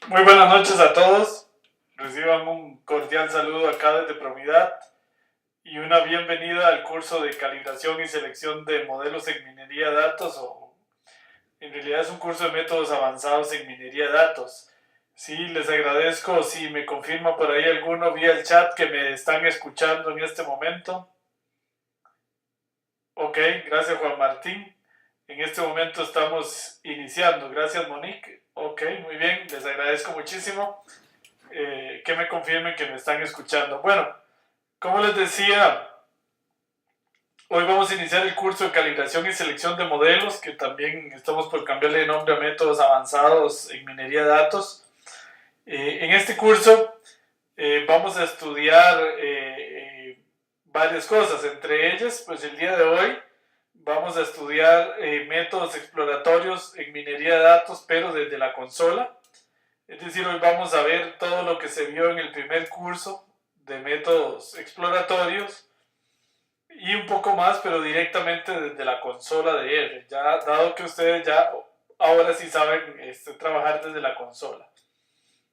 Muy buenas noches a todos. Reciban un cordial saludo acá desde Promidad y una bienvenida al curso de calibración y selección de modelos en minería de datos, o en realidad es un curso de métodos avanzados en minería de datos. Sí, les agradezco si me confirma por ahí alguno vía el chat que me están escuchando en este momento. Ok, gracias Juan Martín. En este momento estamos iniciando. Gracias Monique. Ok, muy bien, les agradezco muchísimo. Que me confirmen que me están escuchando. Bueno, como les decía, hoy vamos a iniciar el curso de calibración y selección de modelos, que también estamos por cambiarle de nombre a métodos avanzados en minería de datos. En este curso vamos a estudiar varias cosas, entre ellas, pues el día de hoy vamos a estudiar métodos exploratorios en minería de datos, pero desde la consola. Es decir, hoy vamos a ver todo lo que se vio en el primer curso de métodos exploratorios y un poco más, pero directamente desde la consola de R, ya dado que ustedes ya ahora sí saben trabajar desde la consola,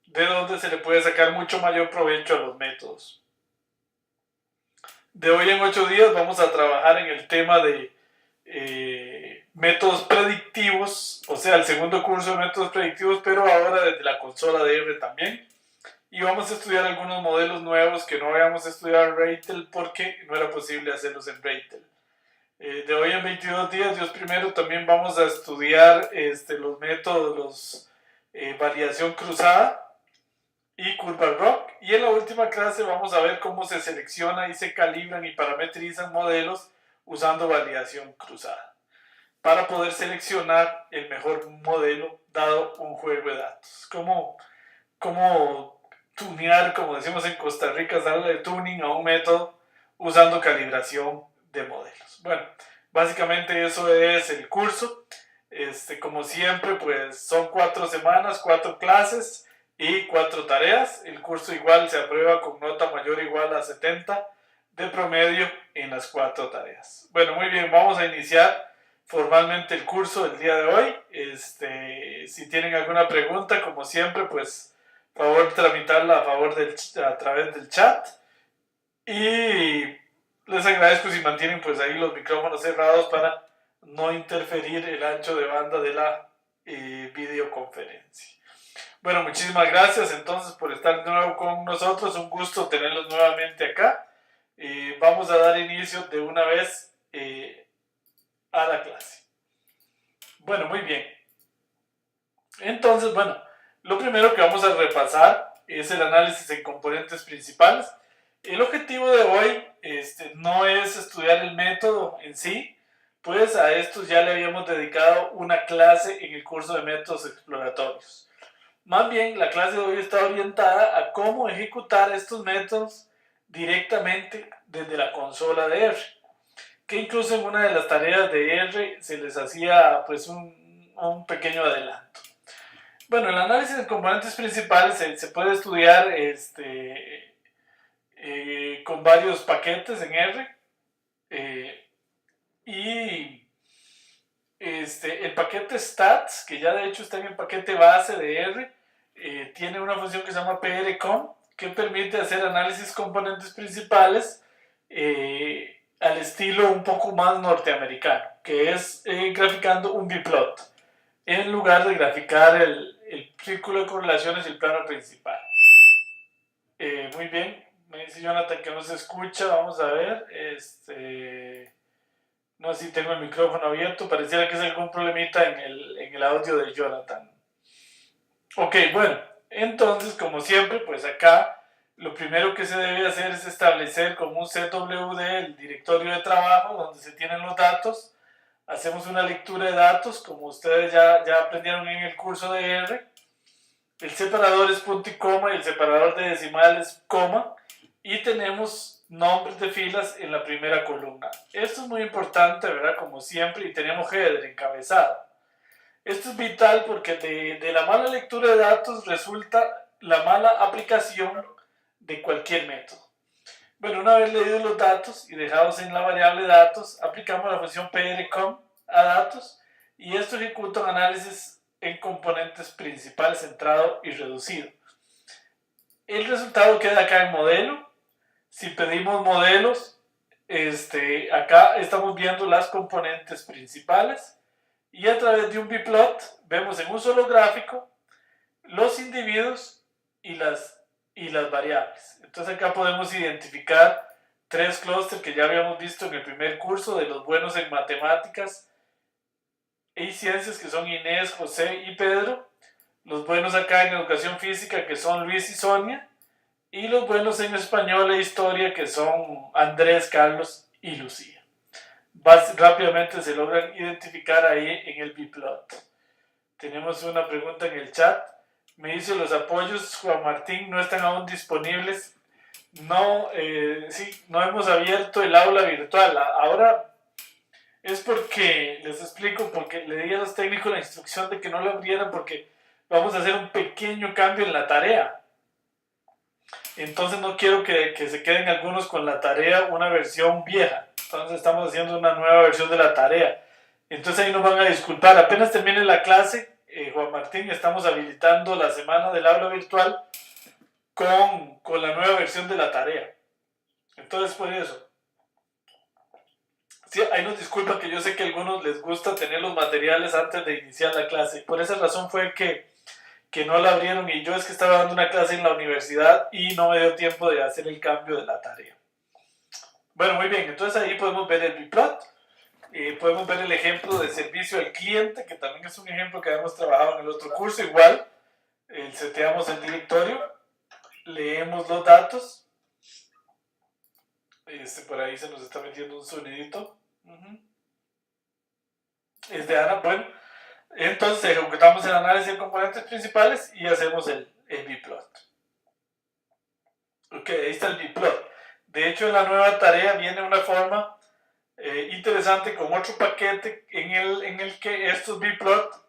de donde se le puede sacar mucho mayor provecho a los métodos. De hoy en 8 días vamos a trabajar en el tema de métodos predictivos, o sea, el segundo curso de métodos predictivos, pero ahora desde la consola de R también. Y vamos a estudiar algunos modelos nuevos que no habíamos estudiado en RATL porque no era posible hacerlos en RATL. De hoy en 22 días, Dios primero, también vamos a estudiar los métodos, variación cruzada y curva ROC. Y en la última clase vamos a ver cómo se selecciona y se calibran y parametrizan modelos usando validación cruzada para poder seleccionar el mejor modelo dado un juego de datos. Cómo tunear, como decimos en Costa Rica, darle tuning a un método usando calibración de modelos. Bueno, básicamente eso es el curso. Como siempre, pues son 4 semanas, 4 clases y 4 tareas. El curso igual se aprueba con nota mayor o igual a 70 de promedio en las 4 tareas. Bueno, muy bien, vamos a iniciar formalmente el curso del día de hoy. Si tienen alguna pregunta, como siempre, pues favor tramitarla a través del chat. Y les agradezco si mantienen pues ahí los micrófonos cerrados para no interferir el ancho de banda de la videoconferencia. Bueno, muchísimas gracias entonces por estar de nuevo con nosotros. Un gusto tenerlos nuevamente acá. Vamos a dar inicio de una vez a la clase. Bueno, muy bien. Entonces, bueno, lo primero que vamos a repasar es el análisis en componentes principales. El objetivo de hoy no es estudiar el método en sí, pues a estos ya le habíamos dedicado una clase en el curso de métodos exploratorios. Más bien, la clase de hoy está orientada a cómo ejecutar estos métodos directamente desde la consola de R, que incluso en una de las tareas de R se les hacía pues un pequeño adelanto. Bueno, el análisis de componentes principales se puede estudiar con varios paquetes en R. Y el paquete stats, que ya de hecho está en el paquete base de R, tiene una función que se llama prcom, que permite hacer análisis componentes principales al estilo un poco más norteamericano, que es graficando un biplot en lugar de graficar el círculo de correlaciones y el plano principal. Muy bien, me dice Jonathan que no se escucha, vamos a ver. No sé si tengo el micrófono abierto, pareciera que es algún problemita en el audio de Jonathan. Ok, bueno, entonces como siempre, pues acá lo primero que se debe hacer es establecer como un CWD el directorio de trabajo donde se tienen los datos. Hacemos una lectura de datos, como ustedes ya aprendieron en el curso de R. El separador es punto y coma y el separador de decimales coma. Y tenemos nombres de filas en la primera columna. Esto es muy importante, ¿verdad? Como siempre, y tenemos header, encabezado. Esto es vital porque de la mala lectura de datos resulta la mala aplicación de cualquier método. Bueno, una vez leídos los datos y dejados en la variable datos, aplicamos la función prcom a datos y esto ejecuta un análisis en componentes principal, centrado y reducido. El resultado queda acá en modelo. Si pedimos modelos, acá estamos viendo las componentes principales y a través de un biplot vemos en un solo gráfico los individuos y las variables. Entonces acá podemos identificar tres clústeres que ya habíamos visto en el primer curso de los buenos en matemáticas y ciencias, que son Inés, José y Pedro. Los buenos acá en educación física, que son Luis y Sonia. Y los buenos en español e historia, que son Andrés, Carlos y Lucía. Rápidamente se logran identificar ahí en el biplot. Tenemos una pregunta en el chat. Me dice: los apoyos, Juan Martín, no están aún disponibles. No, sí, no hemos abierto el aula virtual. Ahora es porque, les explico, porque le di a los técnicos la instrucción de que no lo abrieran, porque vamos a hacer un pequeño cambio en la tarea. Entonces no quiero que se queden algunos con la tarea una versión vieja. Entonces estamos haciendo una nueva versión de la tarea. Entonces ahí nos van a disculpar. Apenas termine la clase, Juan Martín, estamos habilitando la semana del aula virtual con la nueva versión de la tarea. Entonces por eso. Sí, ahí nos disculpa, que yo sé que a algunos les gusta tener los materiales antes de iniciar la clase. Por esa razón fue que no la abrieron, y yo es que estaba dando una clase en la universidad y no me dio tiempo de hacer el cambio de la tarea. Bueno, muy bien, entonces ahí podemos ver el biplot, podemos ver el ejemplo de servicio al cliente, que también es un ejemplo que hemos trabajado en el otro curso. Igual, seteamos el directorio, leemos los datos, por ahí se nos está metiendo un sonidito, es de Ana. Bueno, entonces ejecutamos el análisis de componentes principales y hacemos el biplot. Ok, ahí está el biplot. De hecho, en la nueva tarea viene una forma interesante con otro paquete en el que estos biplot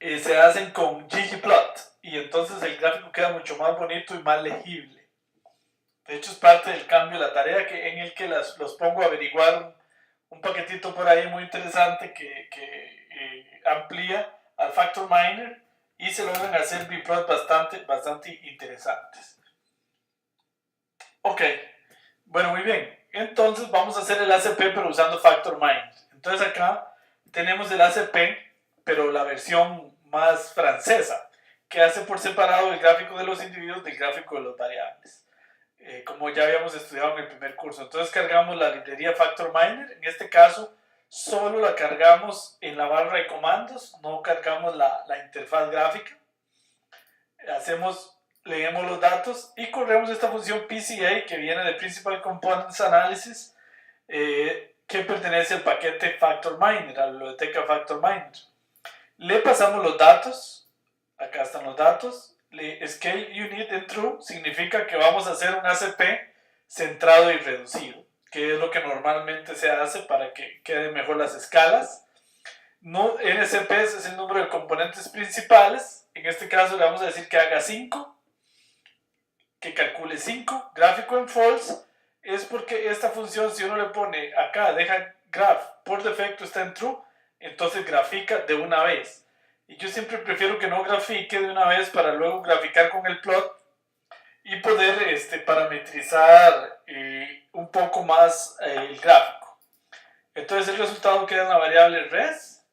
se hacen con ggplot, y entonces el gráfico queda mucho más bonito y más legible. De hecho, es parte del cambio de la tarea, en el que los pongo a averiguar un paquetito por ahí muy interesante que amplía al Factor Miner, y se logran hacer biplot bastante interesantes. Ok, bueno, muy bien. Entonces vamos a hacer el ACP, pero usando Factor Miner. Entonces acá tenemos el ACP, pero la versión más francesa, que hace por separado el gráfico de los individuos del gráfico de las variables, como ya habíamos estudiado en el primer curso. Entonces cargamos la librería Factor Miner. En este caso solo la cargamos en la barra de comandos, no cargamos la interfaz gráfica. Leemos los datos y corremos esta función PCA, que viene de Principal Components Analysis, que pertenece al paquete Factor Miner, a la biblioteca Factor Miner. Le pasamos los datos, acá están los datos. Scale Unit en True significa que vamos a hacer un ACP centrado y reducido, que es lo que normalmente se hace para que queden mejor las escalas. No, NCP es el número de componentes principales. En este caso le vamos a decir que haga 5, que calcule 5. Gráfico en false es porque esta función, si uno le pone acá, deja graph, por defecto está en true, entonces grafica de una vez. Y yo siempre prefiero que no grafique de una vez, para luego graficar con el plot y poder parametrizar un poco más el gráfico. Entonces el resultado queda en la variable res.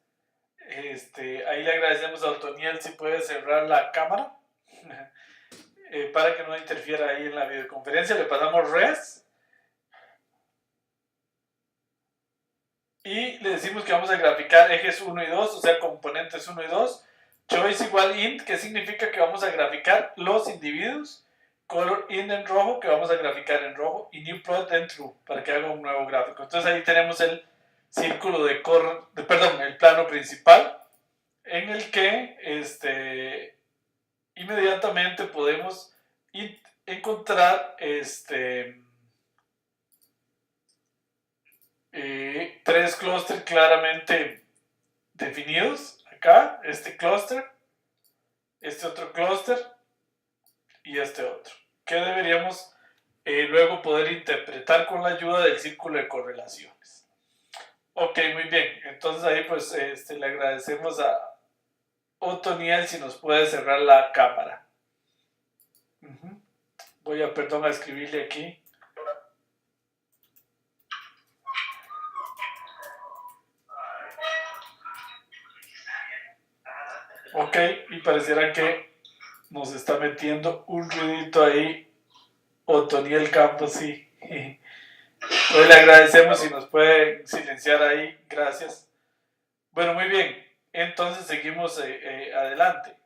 Ahí le agradecemos a Otoniel si puede cerrar la cámara para que no interfiera ahí en la videoconferencia. Le pasamos res y le decimos que vamos a graficar ejes 1 y 2, o sea, componentes 1 y 2. Choice igual int, que significa que vamos a graficar los individuos. Color int en rojo, que vamos a graficar en rojo. Y new plot en true, para que haga un nuevo gráfico. Entonces ahí tenemos el círculo el plano principal, en el que inmediatamente podemos encontrar tres clústeres claramente definidos. Acá, este clúster, este otro clúster y este otro, que deberíamos luego poder interpretar con la ayuda del círculo de correlaciones. Ok, muy bien. Entonces ahí pues le agradecemos a Otoniel si nos puede cerrar la cámara. Voy a, perdón, a escribirle aquí. Ok, y pareciera que nos está metiendo un ruidito ahí Otoniel Campos, sí. Hoy le agradecemos si nos puede silenciar ahí, gracias. Bueno, muy bien, entonces seguimos adelante.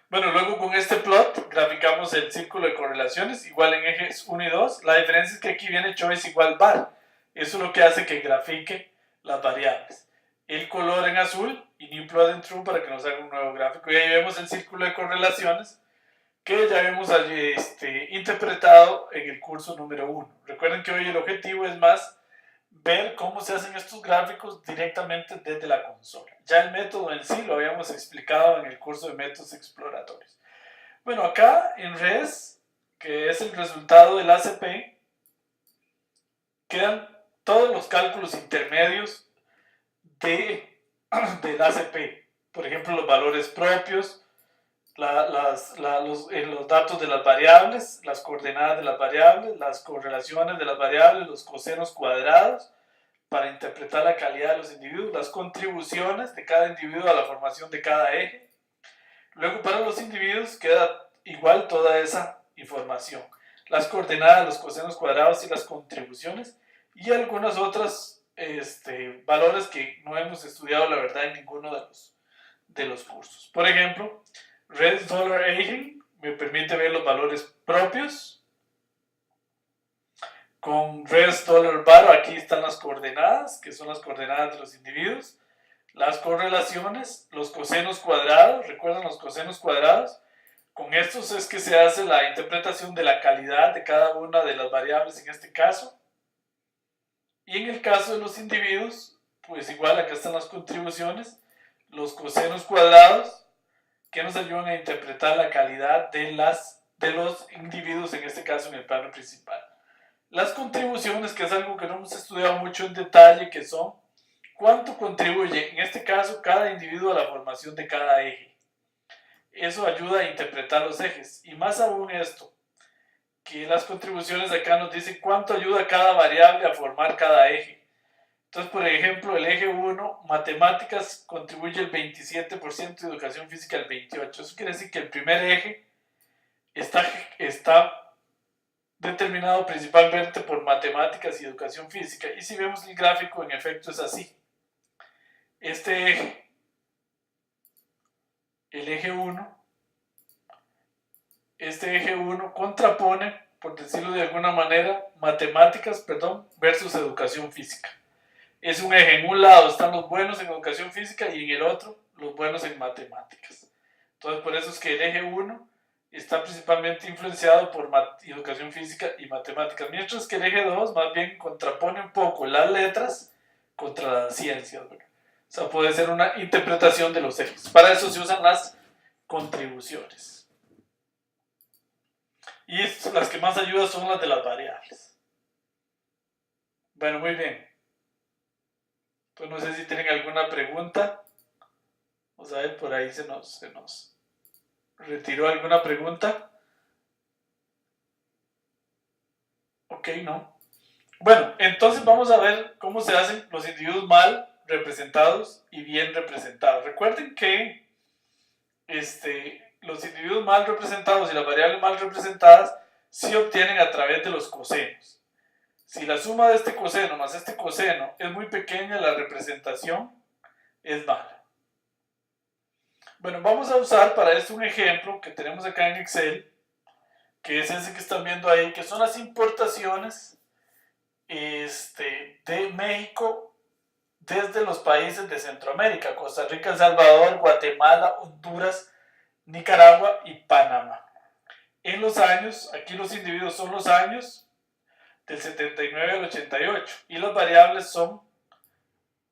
Bueno, luego con este plot graficamos el círculo de correlaciones igual en ejes 1 y 2. La diferencia es que aquí viene choice igual var. Eso es lo que hace que grafique las variables. El color en azul y new plot en true para que nos haga un nuevo gráfico. Y ahí vemos el círculo de correlaciones que ya hemos interpretado en el curso número 1. Recuerden que hoy el objetivo es más ver cómo se hacen estos gráficos directamente desde la consola. Ya el método en sí lo habíamos explicado en el curso de métodos exploratorios. Bueno, acá en res, que es el resultado del ACP, quedan todos los cálculos intermedios del ACP. Por ejemplo, los valores propios, los datos de las variables, las coordenadas de las variables, las correlaciones de las variables, los cosenos cuadrados, para interpretar la calidad de los individuos, las contribuciones de cada individuo a la formación de cada eje. Luego para los individuos queda igual toda esa información. Las coordenadas, los cosenos cuadrados y las contribuciones y algunas otras valores que no hemos estudiado la verdad en ninguno de los cursos. Por ejemplo, res dollar eigen me permite ver los valores propios. Con res dollar bar aquí están las coordenadas, que son las coordenadas de los individuos, las correlaciones, los cosenos cuadrados, recuerdan los cosenos cuadrados, con estos es que se hace la interpretación de la calidad de cada una de las variables en este caso, y en el caso de los individuos, pues igual acá están las contribuciones, los cosenos cuadrados, que nos ayudan a interpretar la calidad de los individuos, en este caso en el plano principal. Las contribuciones, que es algo que no hemos estudiado mucho en detalle, que son cuánto contribuye, en este caso, cada individuo a la formación de cada eje. Eso ayuda a interpretar los ejes. Y más aún esto, que las contribuciones de acá nos dicen cuánto ayuda cada variable a formar cada eje. Entonces, por ejemplo, el eje 1, matemáticas, contribuye el 27%, educación física el 28%. Eso quiere decir que el primer eje está determinado principalmente por matemáticas y educación física. Y si vemos el gráfico, en efecto es así. Este eje, el eje 1, este eje 1 contrapone, por decirlo de alguna manera, matemáticas, versus educación física. Es un eje, en un lado están los buenos en educación física y en el otro los buenos en matemáticas. Entonces por eso es que el eje 1 está principalmente influenciado por educación física y matemáticas, mientras que el eje 2 más bien contrapone un poco las letras contra las ciencias, ¿verdad? O sea, puede ser una interpretación de los ejes. Para eso se usan las contribuciones. Y las que más ayudan son las de las variables. Bueno, muy bien. Pues no sé si tienen alguna pregunta. Vamos a ver, por ahí se nos retiró alguna pregunta. Ok, no. Bueno, entonces vamos a ver cómo se hacen los individuos mal representados y bien representados. Recuerden que los individuos mal representados y las variables mal representadas se obtienen a través de los cosenos. Si la suma de este coseno más este coseno es muy pequeña, la representación es mala. Bueno, vamos a usar para esto un ejemplo que tenemos acá en Excel, que es ese que están viendo ahí, que son las importaciones de México desde los países de Centroamérica: Costa Rica, El Salvador, Guatemala, Honduras, Nicaragua y Panamá. En los años, aquí los individuos son los años del 79 al 88 y las variables son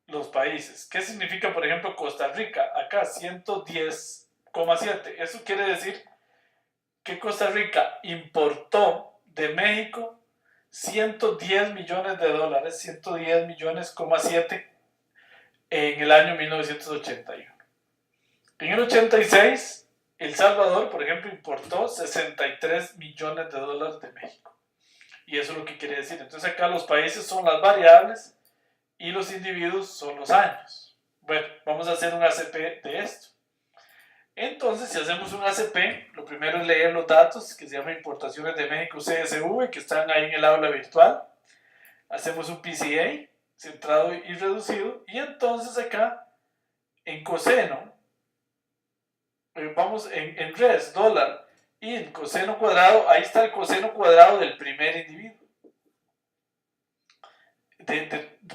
los países. ¿Qué significa, por ejemplo, Costa Rica? Acá 110,7. Eso quiere decir que Costa Rica importó de México 110 millones de dólares, 110 millones,7 en el año 1981. En el 86, El Salvador, por ejemplo, importó 63 millones de dólares de México. Y eso es lo que quiere decir. Entonces acá los países son las variables y los individuos son los años. Bueno, vamos a hacer un ACP de esto. Entonces, si hacemos un ACP, lo primero es leer los datos, que se llama Importaciones de México CSV, que están ahí en el aula virtual. Hacemos un PCA, centrado y reducido, y entonces acá, en coseno, vamos en res, dólar, y en coseno cuadrado, ahí está el coseno cuadrado del primer individuo.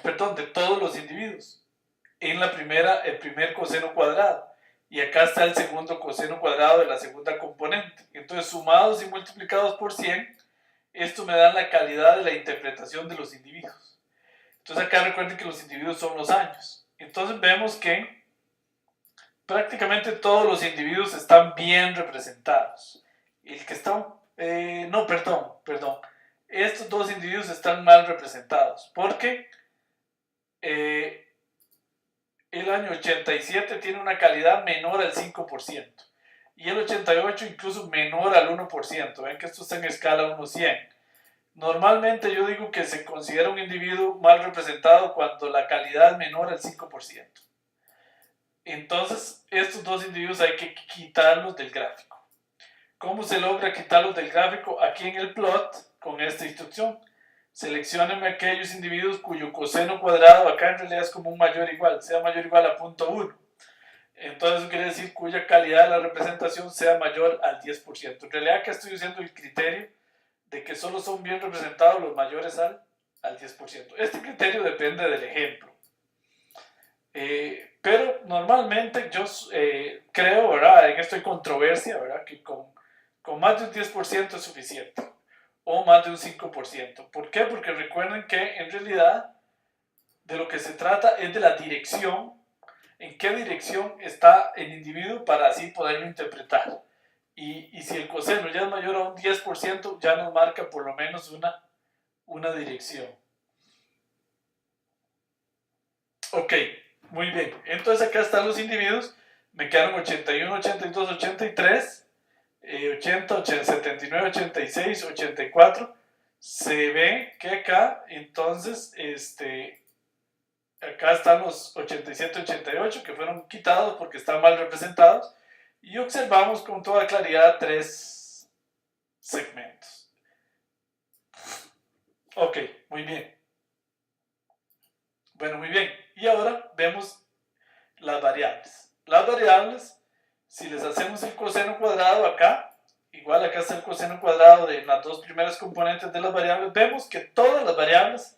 Perdón, de todos los individuos. En la primera, el primer coseno cuadrado. Y acá está el segundo coseno cuadrado de la segunda componente. Entonces, sumados y multiplicados por 100, esto me da la calidad de la interpretación de los individuos. Entonces, acá recuerden que los individuos son los años. Entonces, vemos que prácticamente todos los individuos están bien representados. El que está... no, perdón. Estos dos individuos están mal representados. Porque... el año 87 tiene una calidad menor al 5% y el 88 incluso menor al 1%. Ven que esto está en escala 1-100. Normalmente yo digo que se considera un individuo mal representado cuando la calidad es menor al 5%. Entonces, estos dos individuos hay que quitarlos del gráfico. ¿Cómo se logra quitarlos del gráfico? Aquí en el plot, con esta instrucción. Selecciónenme aquellos individuos cuyo coseno cuadrado acá en realidad es como un mayor o igual, sea mayor o igual a 0.1. Entonces eso quiere decir cuya calidad de la representación sea mayor al 10%. En realidad acá estoy usando el criterio de que solo son bien representados los mayores al 10%. Este criterio depende del ejemplo. Pero normalmente yo creo, ¿verdad? En esto hay controversia, ¿verdad? Que con más de un 10% es suficiente. O más de un 5%. ¿Por qué? Porque recuerden que en realidad de lo que se trata es de la dirección, en qué dirección está el individuo para así poderlo interpretar. Y si el coseno ya es mayor a un 10%, ya nos marca por lo menos una dirección. Ok, muy bien. Entonces acá están los individuos. Me quedaron 81, 82, 83, 80, 79, 86, 84. Se ve que acá, entonces, acá están los 87, 88 que fueron quitados porque están mal representados y observamos con toda claridad 3 segmentos. Ok, muy bien. Bueno, muy bien. Y ahora vemos las variables. Las variables, si les hacemos el coseno cuadrado acá, igual acá está el coseno cuadrado de las dos primeras componentes de las variables, vemos que todas las variables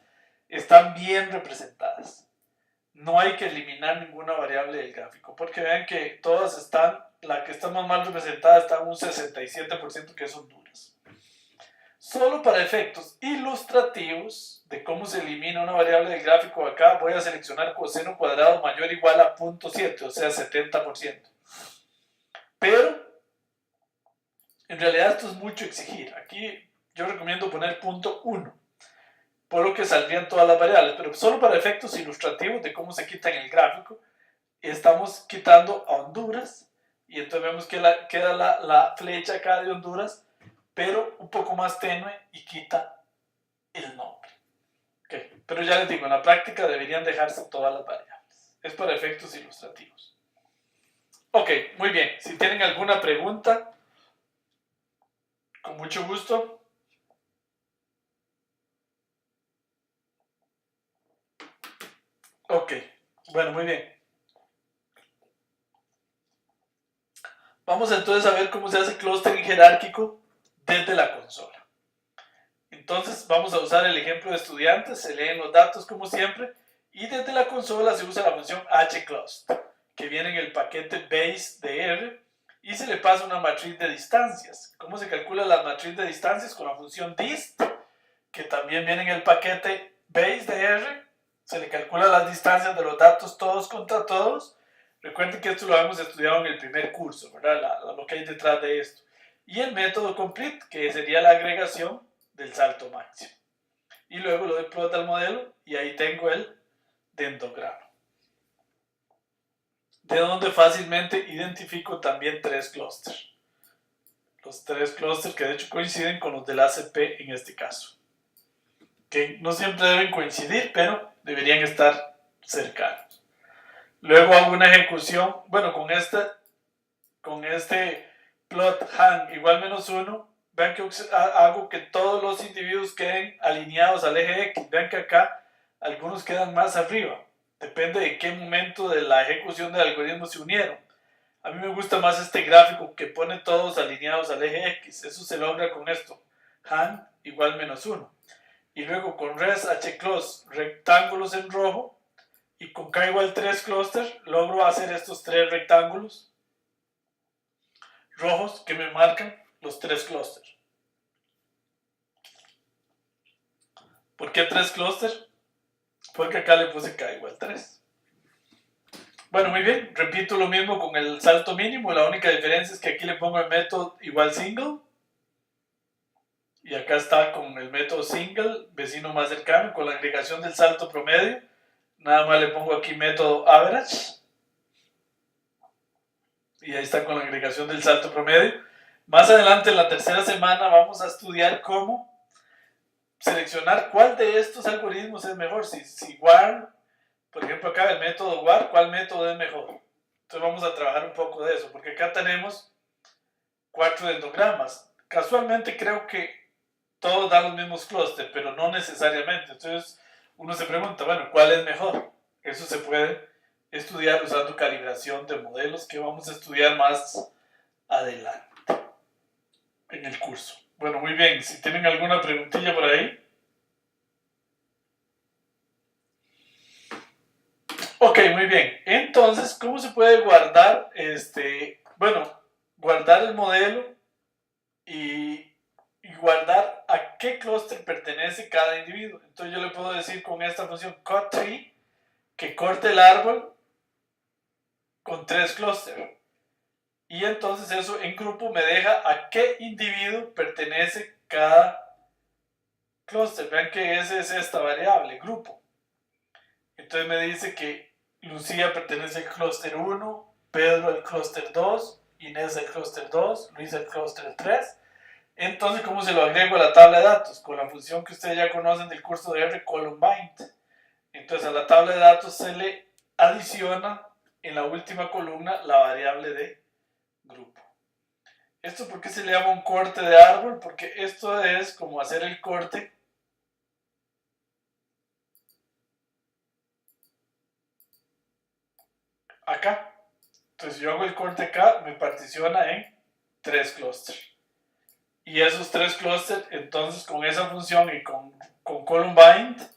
están bien representadas. No hay que eliminar ninguna variable del gráfico, porque vean que todas están, la que está más mal representada está en un 67%, que es Honduras. Solo para efectos ilustrativos de cómo se elimina una variable del gráfico acá, voy a seleccionar coseno cuadrado mayor o igual a 0.7, o sea 70%. Pero en realidad esto es mucho exigir. Aquí yo recomiendo poner 0.1, por lo que saldrían todas las variables, pero solo para efectos ilustrativos de cómo se quita en el gráfico, estamos quitando a Honduras, y entonces vemos que queda la flecha acá de Honduras, pero un poco más tenue y quita el nombre. Okay. Pero ya les digo, en la práctica deberían dejarse todas las variables. Es para efectos ilustrativos. Ok, muy bien. Si tienen alguna pregunta, con mucho gusto. Ok, bueno, muy bien. Vamos entonces a ver cómo se hace clustering jerárquico desde la consola. Entonces vamos a usar el ejemplo de estudiantes, se leen los datos como siempre, y desde la consola se usa la función hclust, que viene en el paquete base de R, y se le pasa una matriz de distancias. ¿Cómo se calcula la matriz de distancias? Con la función dist, que también viene en el paquete base de R, se le calcula las distancias de los datos todos contra todos. Recuerden que esto lo hemos estudiado en el primer curso, ¿verdad? Lo que hay detrás de esto. Y el método complete, que sería la agregación del salto máximo. y luego lo doy plot al modelo y ahí tengo el dendrograma. De donde fácilmente identifico también tres clústeres. Los tres clústeres que de hecho coinciden con los del ACP en este caso. Que no siempre deben coincidir, pero deberían estar cercanos. Luego hago una ejecución, bueno, con este plot han igual menos 1, vean que hago que todos los individuos queden alineados al eje X. Vean que acá algunos quedan más arriba. Depende de qué momento de la ejecución del algoritmo se unieron. A mí me gusta más este gráfico que pone todos alineados al eje X. Eso se logra con esto. Han igual menos 1. Y luego con res hclose rectángulos en rojo y con k igual 3 cluster logro hacer estos tres rectángulos rojos que me marcan los tres clústeres. ¿Por qué tres clústeres? Porque acá le puse k igual 3. Bueno, muy bien, repito lo mismo con el salto mínimo. La única diferencia es que aquí le pongo el método igual single y acá está con el método single, vecino más cercano, con la agregación del salto promedio. Nada más le pongo aquí método average y ahí está con la agregación del salto promedio. Más adelante, en la tercera semana, vamos a estudiar cómo seleccionar cuál de estos algoritmos es mejor. Si WAR, por ejemplo acá el método WAR, ¿cuál método es mejor? Entonces vamos a trabajar un poco de eso, porque acá tenemos 4 dendrogramas. Casualmente creo que todos dan los mismos clústeres, pero no necesariamente. Entonces uno se pregunta, bueno, ¿cuál es mejor? Eso se puede estudiar usando calibración de modelos, que vamos a estudiar más adelante en el curso. Bueno, muy bien. Si tienen alguna preguntilla por ahí. Ok, muy bien. Entonces, ¿cómo se puede guardar guardar el modelo y guardar a qué clúster pertenece cada individuo? Entonces yo le puedo decir con esta función cutTree que corte el árbol con 3 clústeres. Y entonces eso en grupo me deja a qué individuo pertenece cada clúster. Vean que esa es esta variable, grupo. Entonces me dice que Lucía pertenece al clúster 1, Pedro al clúster 2, Inés al clúster 2, Luis al clúster 3. Entonces, ¿cómo se lo agrego a la tabla de datos? Con la función que ustedes ya conocen del curso de R, column-bind. Entonces, a la tabla de datos se le adiciona en la última columna la variable de grupo. ¿Esto por qué se le llama un corte de árbol? Porque esto es como hacer el corte acá. Entonces, si yo hago el corte acá, me particiona en 3 clústeres. Y esos 3 clústeres, entonces con esa función y con column-bind,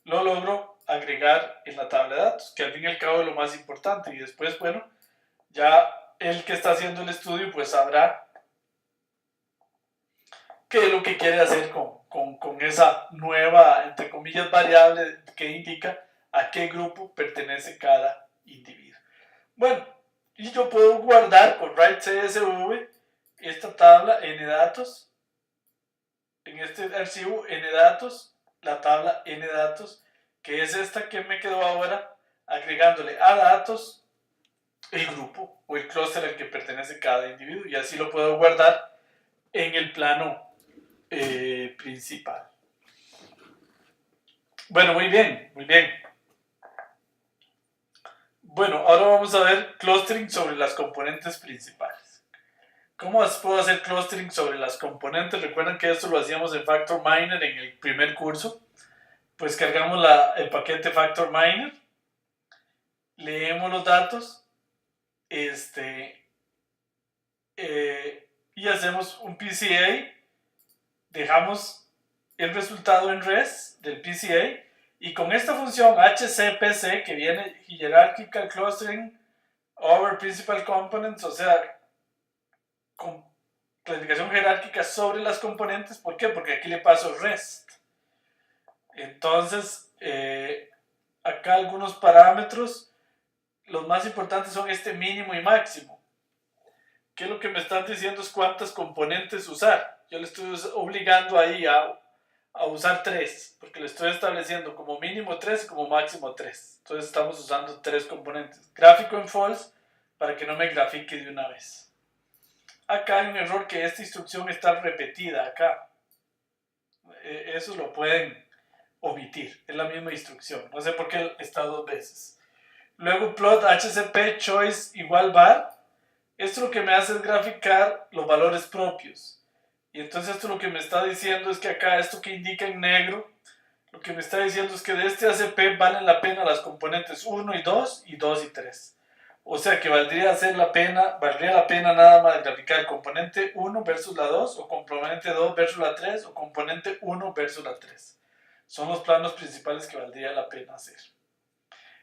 lo logro agregar en la tabla de datos, que al fin y al cabo es lo más importante. Y después, bueno, ya el que está haciendo el estudio pues sabrá qué es lo que quiere hacer con esa nueva, entre comillas, variable que indica a qué grupo pertenece cada individuo. Bueno, y yo puedo guardar con write-csv esta tabla nDatos, en este archivo nDatos, la tabla nDatos, que es esta que me quedó ahora, agregándole a datos el grupo o el clúster al que pertenece cada individuo, y así lo puedo guardar en el plano principal. Bueno, muy bien, muy bien. Bueno, ahora vamos a ver clustering sobre las componentes principales. ¿Cómo puedo hacer clustering sobre las componentes? Recuerden que esto lo hacíamos en Factor Miner en el primer curso. Pues cargamos el paquete Factor Miner, leemos los datos, y hacemos un PCA, dejamos el resultado en res del PCA, y con esta función HCPC que viene Hierarchical Clustering over Principal Components, o sea, con clasificación jerárquica sobre las componentes. ¿Por qué? Porque aquí le paso rest. Entonces, acá algunos parámetros, los más importantes son este mínimo y máximo. ¿Qué es lo que me están diciendo? Es cuántas componentes usar. Yo le estoy obligando ahí a a usar 3, porque le estoy estableciendo como mínimo 3 y como máximo 3. Entonces estamos usando 3 componentes. Gráfico en false para que no me grafique de una vez. Acá hay un error que esta instrucción está repetida acá. Eso lo pueden omitir, es la misma instrucción. No sé por qué está 2 veces. Luego plot HCP choice igual var. Esto lo que me hace es graficar los valores propios. Y entonces esto lo que me está diciendo es que acá, esto que indica en negro, lo que me está diciendo es que de este ACP valen la pena las componentes 1 y 2 y 2 y 3. O sea que valdría la pena nada más graficar el componente 1 versus la 2, o componente 2 versus la 3, o componente 1 versus la 3. Son los planos principales que valdría la pena hacer.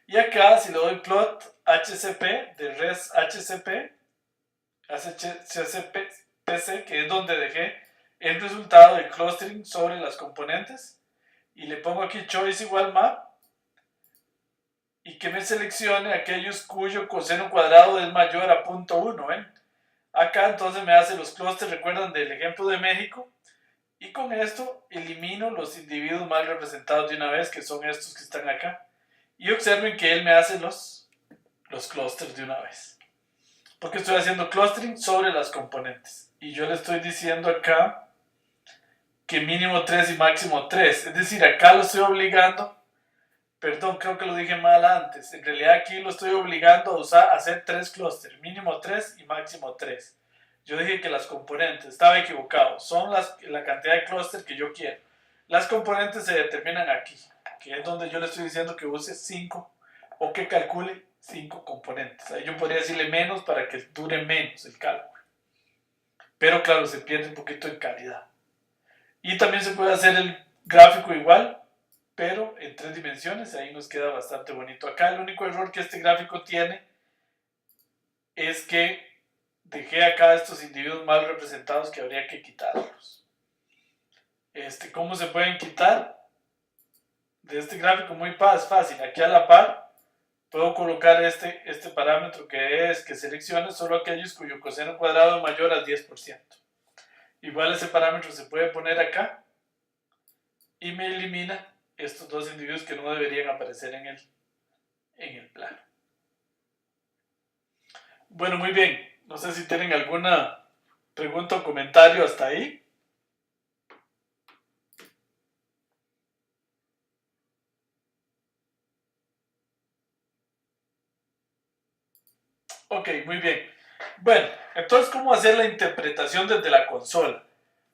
Y acá, si le doy plot HCP de res HCP, HCPC, que es donde dejé el resultado del clustering sobre las componentes, y le pongo aquí choice igual map, y que me seleccione aquellos cuyo coseno cuadrado es mayor a 0.1, ¿ven? Acá entonces me hace los clusters, recuerdan del ejemplo de México, y con esto elimino los individuos mal representados de una vez, que son estos que están acá, y observen que él me hace los clusters de una vez, porque estoy haciendo clustering sobre las componentes, y yo le estoy diciendo acá que mínimo 3 y máximo 3, es decir, acá lo estoy obligando. Perdón, creo que lo dije mal antes. En realidad aquí lo estoy obligando a hacer 3 clústeres, mínimo 3 y máximo 3. Yo dije que las componentes, estaba equivocado, son la cantidad de clústeres que yo quiero. Las componentes se determinan aquí, que es donde yo le estoy diciendo que use 5 o que calcule 5 componentes. Ahí yo podría decirle menos para que dure menos el cálculo. Pero claro, se pierde un poquito en calidad. Y también se puede hacer el gráfico igual, pero en 3 dimensiones, ahí nos queda bastante bonito. Acá el único error que este gráfico tiene es que dejé acá estos individuos mal representados que habría que quitarlos. ¿Cómo se pueden quitar? De este gráfico muy fácil, aquí a la par puedo colocar este parámetro que seleccione solo aquellos cuyo coseno cuadrado es mayor al 10%. Igual ese parámetro se puede poner acá y me elimina estos dos individuos que no deberían aparecer en el plano. Bueno, muy bien. No sé si tienen alguna pregunta o comentario hasta ahí. Ok, muy bien. Bueno, entonces, ¿cómo hacer la interpretación desde la consola?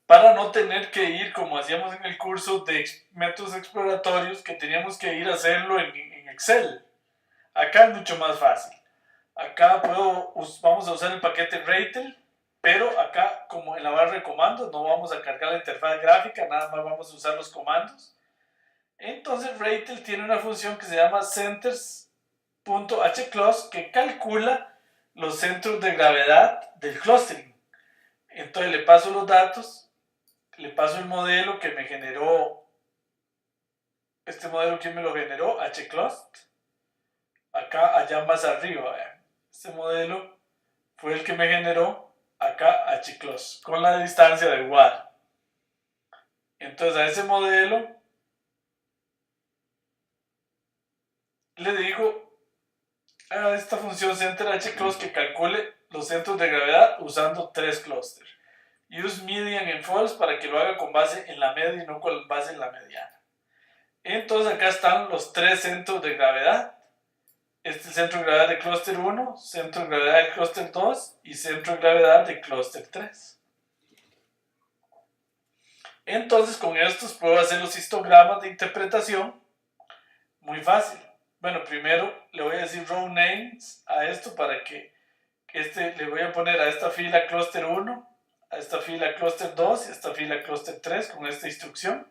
Para no tener que ir, como hacíamos en el curso de métodos exploratorios, que teníamos que ir a hacerlo en Excel. Acá es mucho más fácil. Acá vamos a usar el paquete Ratel, pero acá, como en la barra de comandos, no vamos a cargar la interfaz gráfica, nada más vamos a usar los comandos. Entonces Ratel tiene una función que se llama centers.hclust que calcula los centros de gravedad del clustering. Entonces le paso los datos, le paso el modelo que me generó, este modelo que me lo generó, hclust, acá, allá más arriba, vean. Este modelo fue el que me generó acá hclust, con la distancia de war. Entonces a ese modelo le digo a esta función center-hclust que calcule los centros de gravedad usando 3 clusters. Use median en false para que lo haga con base en la media y no con base en la mediana. Entonces acá están los 3 centros de gravedad. Este es el centro de gravedad de clúster 1, centro de gravedad de clúster 2 y centro de gravedad de clúster 3. Entonces con estos puedo hacer los histogramas de interpretación muy fácil. Bueno, primero le voy a decir row names a esto para que le voy a poner a esta fila cluster 1, a esta fila cluster 2 y a esta fila cluster 3 con esta instrucción.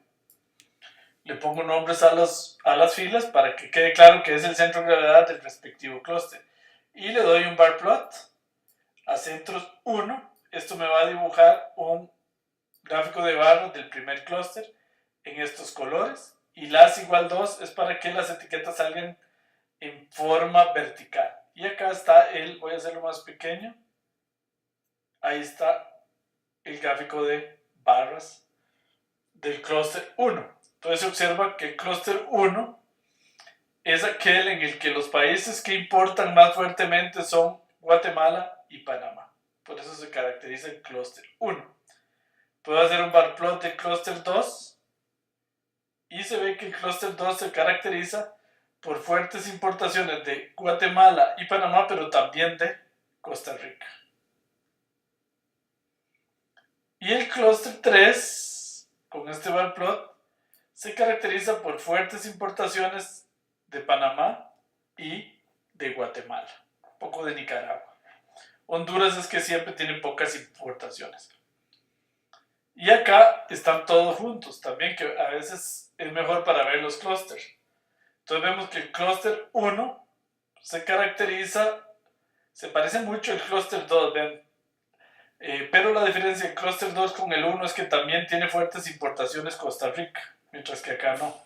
Le pongo nombres a las filas para que quede claro que es el centro de gravedad del respectivo clúster. Y le doy un bar plot a centros 1. Esto me va a dibujar un gráfico de barras del primer clúster en estos colores. Y las igual 2 es para que las etiquetas salgan en forma vertical. Y acá está voy a hacerlo más pequeño. Ahí está el gráfico de barras del clúster 1. Entonces se observa que el clúster 1 es aquel en el que los países que importan más fuertemente son Guatemala y Panamá. Por eso se caracteriza el clúster 1. Puedo hacer un bar plot del clúster 2 y se ve que el clúster 2 se caracteriza por fuertes importaciones de Guatemala y Panamá, pero también de Costa Rica. Y el clúster 3, con este bar plot, se caracteriza por fuertes importaciones de Panamá y de Guatemala, un poco de Nicaragua. Honduras es que siempre tiene pocas importaciones. Y acá están todos juntos también, que a veces es mejor para ver los clústeres. Entonces vemos que el clúster 1 se caracteriza, se parece mucho al clúster 2, ¿ven? Pero la diferencia del clúster 2 con el 1 es que también tiene fuertes importaciones Costa Rica, mientras que acá no.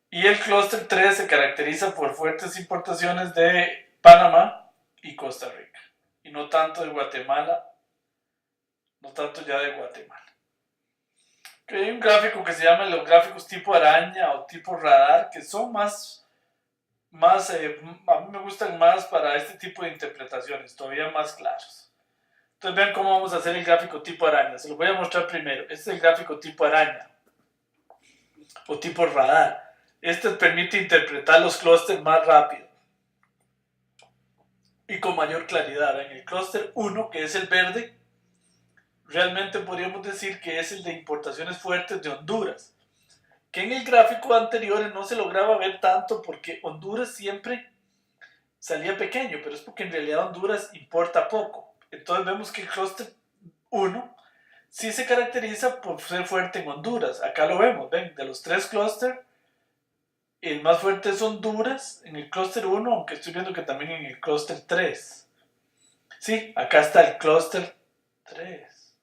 Y el clúster 3 se caracteriza por fuertes importaciones de Panamá y Costa Rica. Y no tanto de Guatemala, no tanto ya de Guatemala. Hay un gráfico que se llama los gráficos tipo araña o tipo radar, que son a mí me gustan más para este tipo de interpretaciones, todavía más claros. Entonces vean cómo vamos a hacer el gráfico tipo araña. Se lo voy a mostrar primero. Este es el gráfico tipo araña o tipo radar. Este permite interpretar los clústeres más rápido y con mayor claridad. En el clúster 1, que es el verde, realmente podríamos decir que es el de importaciones fuertes de Honduras, que en el gráfico anterior no se lograba ver tanto porque Honduras siempre salía pequeño, pero es porque en realidad Honduras importa poco. Entonces vemos que el clúster 1 sí se caracteriza por ser fuerte en Honduras. Acá lo vemos, ven, de los tres clústeres, el más fuerte es Honduras en el clúster 1, aunque estoy viendo que también en el clúster 3. Sí, acá está el clúster 3.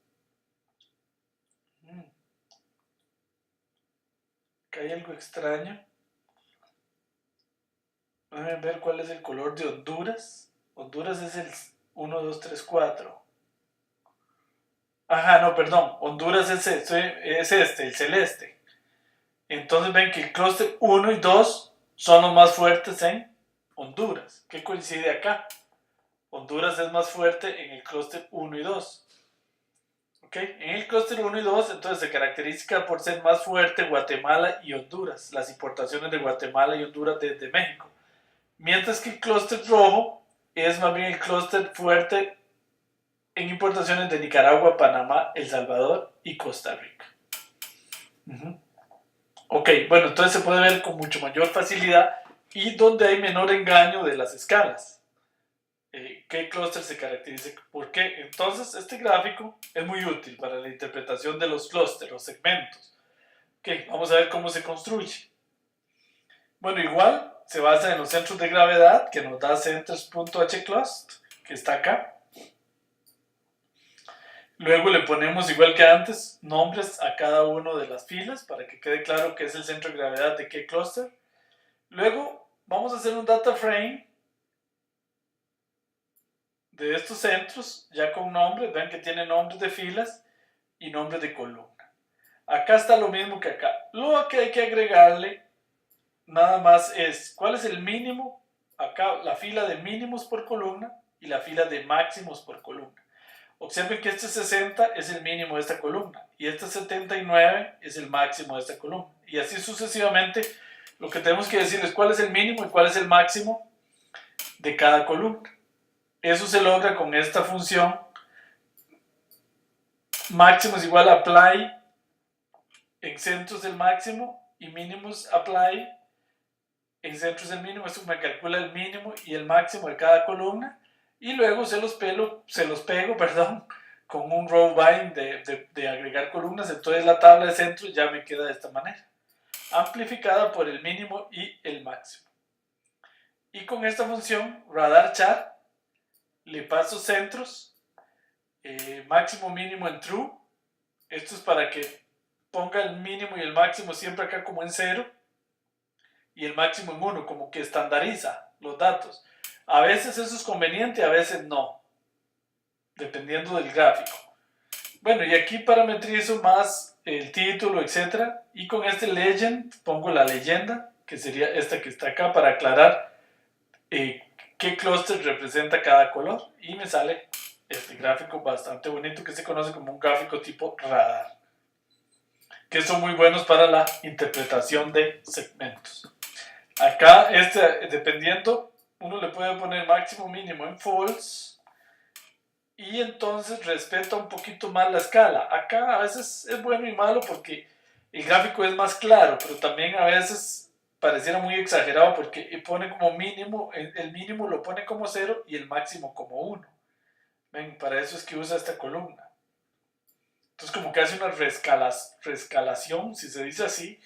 Acá hay algo extraño. Vamos a ver cuál es el color de Honduras. Honduras es el 1, 2, 3, 4. Ajá, no, perdón. Honduras es este, el celeste. Entonces ven que el clúster 1 y 2 son los más fuertes en Honduras. ¿Qué coincide acá? Honduras es más fuerte en el clúster 1 y 2. ¿Ok? En el clúster 1 y 2 entonces se caracteriza por ser más fuerte Guatemala y Honduras. Las importaciones de Guatemala y Honduras desde México. Mientras que el clúster rojo es más bien el clúster fuerte en importaciones de Nicaragua, Panamá, El Salvador y Costa Rica. Ok, bueno, entonces se puede ver con mucho mayor facilidad y donde hay menor engaño de las escalas. ¿Qué clúster se caracteriza? ¿Por qué? Entonces, este gráfico es muy útil para la interpretación de los clústeres, los segmentos. Ok, vamos a ver cómo se construye. Bueno, igual se basa en los centros de gravedad que nos da centers.hclust, que está acá. Luego le ponemos, igual que antes, nombres a cada una de las filas para que quede claro qué es el centro de gravedad de qué clúster. Luego vamos a hacer un data frame de estos centros, ya con nombres. Vean que tiene nombres de filas y nombres de columna. Acá está lo mismo que acá. Lo que hay que agregarle nada más es cuál es el mínimo. Acá la fila de mínimos por columna y la fila de máximos por columna. Observen que este 60 es el mínimo de esta columna y este 79 es el máximo de esta columna. Y así sucesivamente, lo que tenemos que decir es cuál es el mínimo y cuál es el máximo de cada columna. Eso se logra con esta función máximo es igual a apply en centros del máximo y mínimos apply en centros del mínimo. Esto me calcula el mínimo y el máximo de cada columna. Y luego se los pego con un row bind de agregar columnas. Entonces la tabla de centros ya me queda de esta manera, amplificada por el mínimo y el máximo. Y con esta función radar chart le paso centros, máximo mínimo en true. Esto es para que ponga el mínimo y el máximo siempre acá como en 0 y el máximo en 1, como que estandariza los datos. A veces eso es conveniente, a veces no, dependiendo del gráfico. Bueno, y aquí parametrizo más el título, etcétera, y con este legend pongo la leyenda, que sería esta que está acá, para aclarar qué clúster representa cada color, y me sale este gráfico bastante bonito que se conoce como un gráfico tipo radar, que son muy buenos para la interpretación de segmentos. Acá, dependiendo, uno le puede poner máximo mínimo en false, y entonces respeta un poquito más la escala. Acá a veces es bueno y malo porque el gráfico es más claro, pero también a veces pareciera muy exagerado porque pone como mínimo, el mínimo lo pone como 0 y el máximo como 1. Ven, para eso es que usa esta columna. Entonces como que hace una rescalación, si se dice así,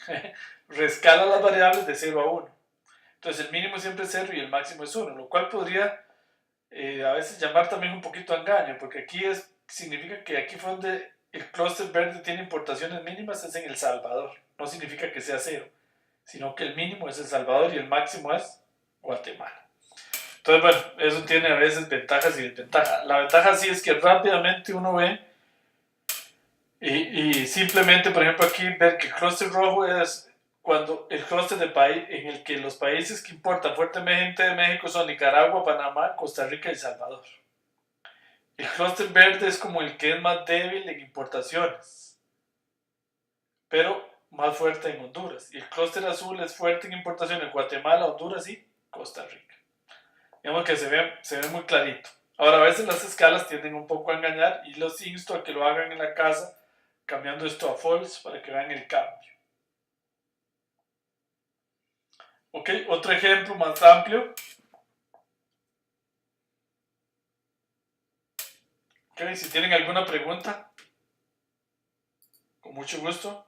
rescala las variables de 0 a 1. Entonces el mínimo siempre es 0 y el máximo es 1, lo cual podría a veces llamar también un poquito a engaño, porque aquí significa que aquí fue donde el clúster verde tiene importaciones mínimas, es en El Salvador. No significa que sea 0, sino que el mínimo es El Salvador y el máximo es Guatemala. Entonces, bueno, eso tiene a veces ventajas y desventajas. La ventaja sí es que rápidamente uno ve y simplemente, por ejemplo, aquí ver que el clúster rojo es cuando el clúster de país en el que los países que importan fuertemente de México son Nicaragua, Panamá, Costa Rica y El Salvador. El clúster verde es como el que es más débil en importaciones, pero más fuerte en Honduras. Y el clúster azul es fuerte en importaciones en Guatemala, Honduras y Costa Rica. Digamos que se ve muy clarito. Ahora, a veces las escalas tienden un poco a engañar y los insto a que lo hagan en la casa cambiando esto a false para que vean el cambio. Ok, otro ejemplo más amplio. Ok, si tienen alguna pregunta, con mucho gusto.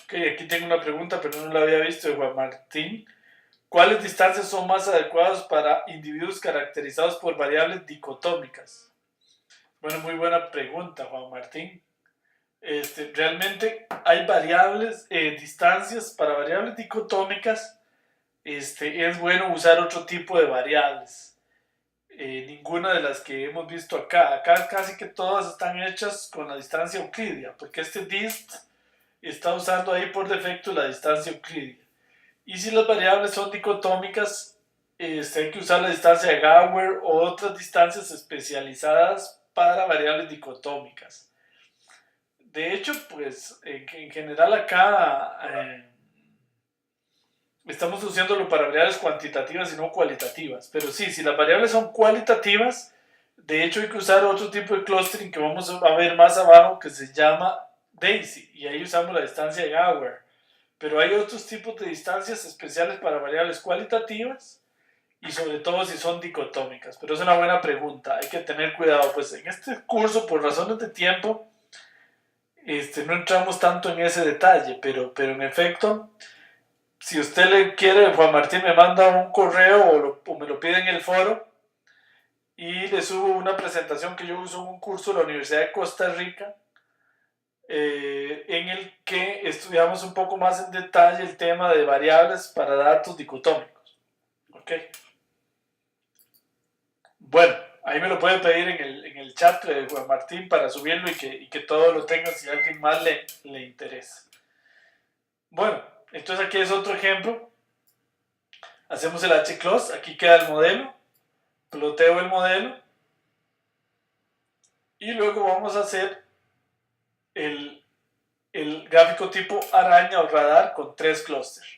Ok, aquí tengo una pregunta, pero no la había visto, de Juan Martín. ¿Cuáles distancias son más adecuadas para individuos caracterizados por variables dicotómicas? Bueno, muy buena pregunta, Juan Martín. Realmente hay variables, distancias para variables dicotómicas. Es bueno usar otro tipo de variables. Ninguna de las que hemos visto acá. Acá casi que todas están hechas con la distancia euclidia, porque este dist está usando ahí por defecto la distancia euclidia. Y si las variables son dicotómicas, hay que usar la distancia de Gauer o otras distancias especializadas para variables dicotómicas. De hecho, pues en general acá estamos usándolo para variables cuantitativas y no cualitativas. Pero sí, si las variables son cualitativas, de hecho hay que usar otro tipo de clustering que vamos a ver más abajo que se llama DAISY. Y ahí usamos la distancia de Gauer. Pero hay otros tipos de distancias especiales para variables cualitativas y sobre todo si son dicotómicas. Pero es una buena pregunta, hay que tener cuidado. Pues en este curso, por razones de tiempo, no entramos tanto en ese detalle, pero en efecto, si usted le quiere, Juan Martín me manda un correo o me lo pide en el foro y le subo una presentación que yo uso en un curso de la Universidad de Costa Rica, en el que estudiamos un poco más en detalle el tema de variables para datos dicotómicos. ¿Ok? Bueno, ahí me lo puede pedir en el chat de Juan Martín para subirlo y que todo lo tenga si a alguien más le interesa. Bueno, entonces aquí es otro ejemplo. Hacemos el H-Clos, aquí queda el modelo, ploteo el modelo y luego vamos a hacer el gráfico tipo araña o radar con 3 clústeres.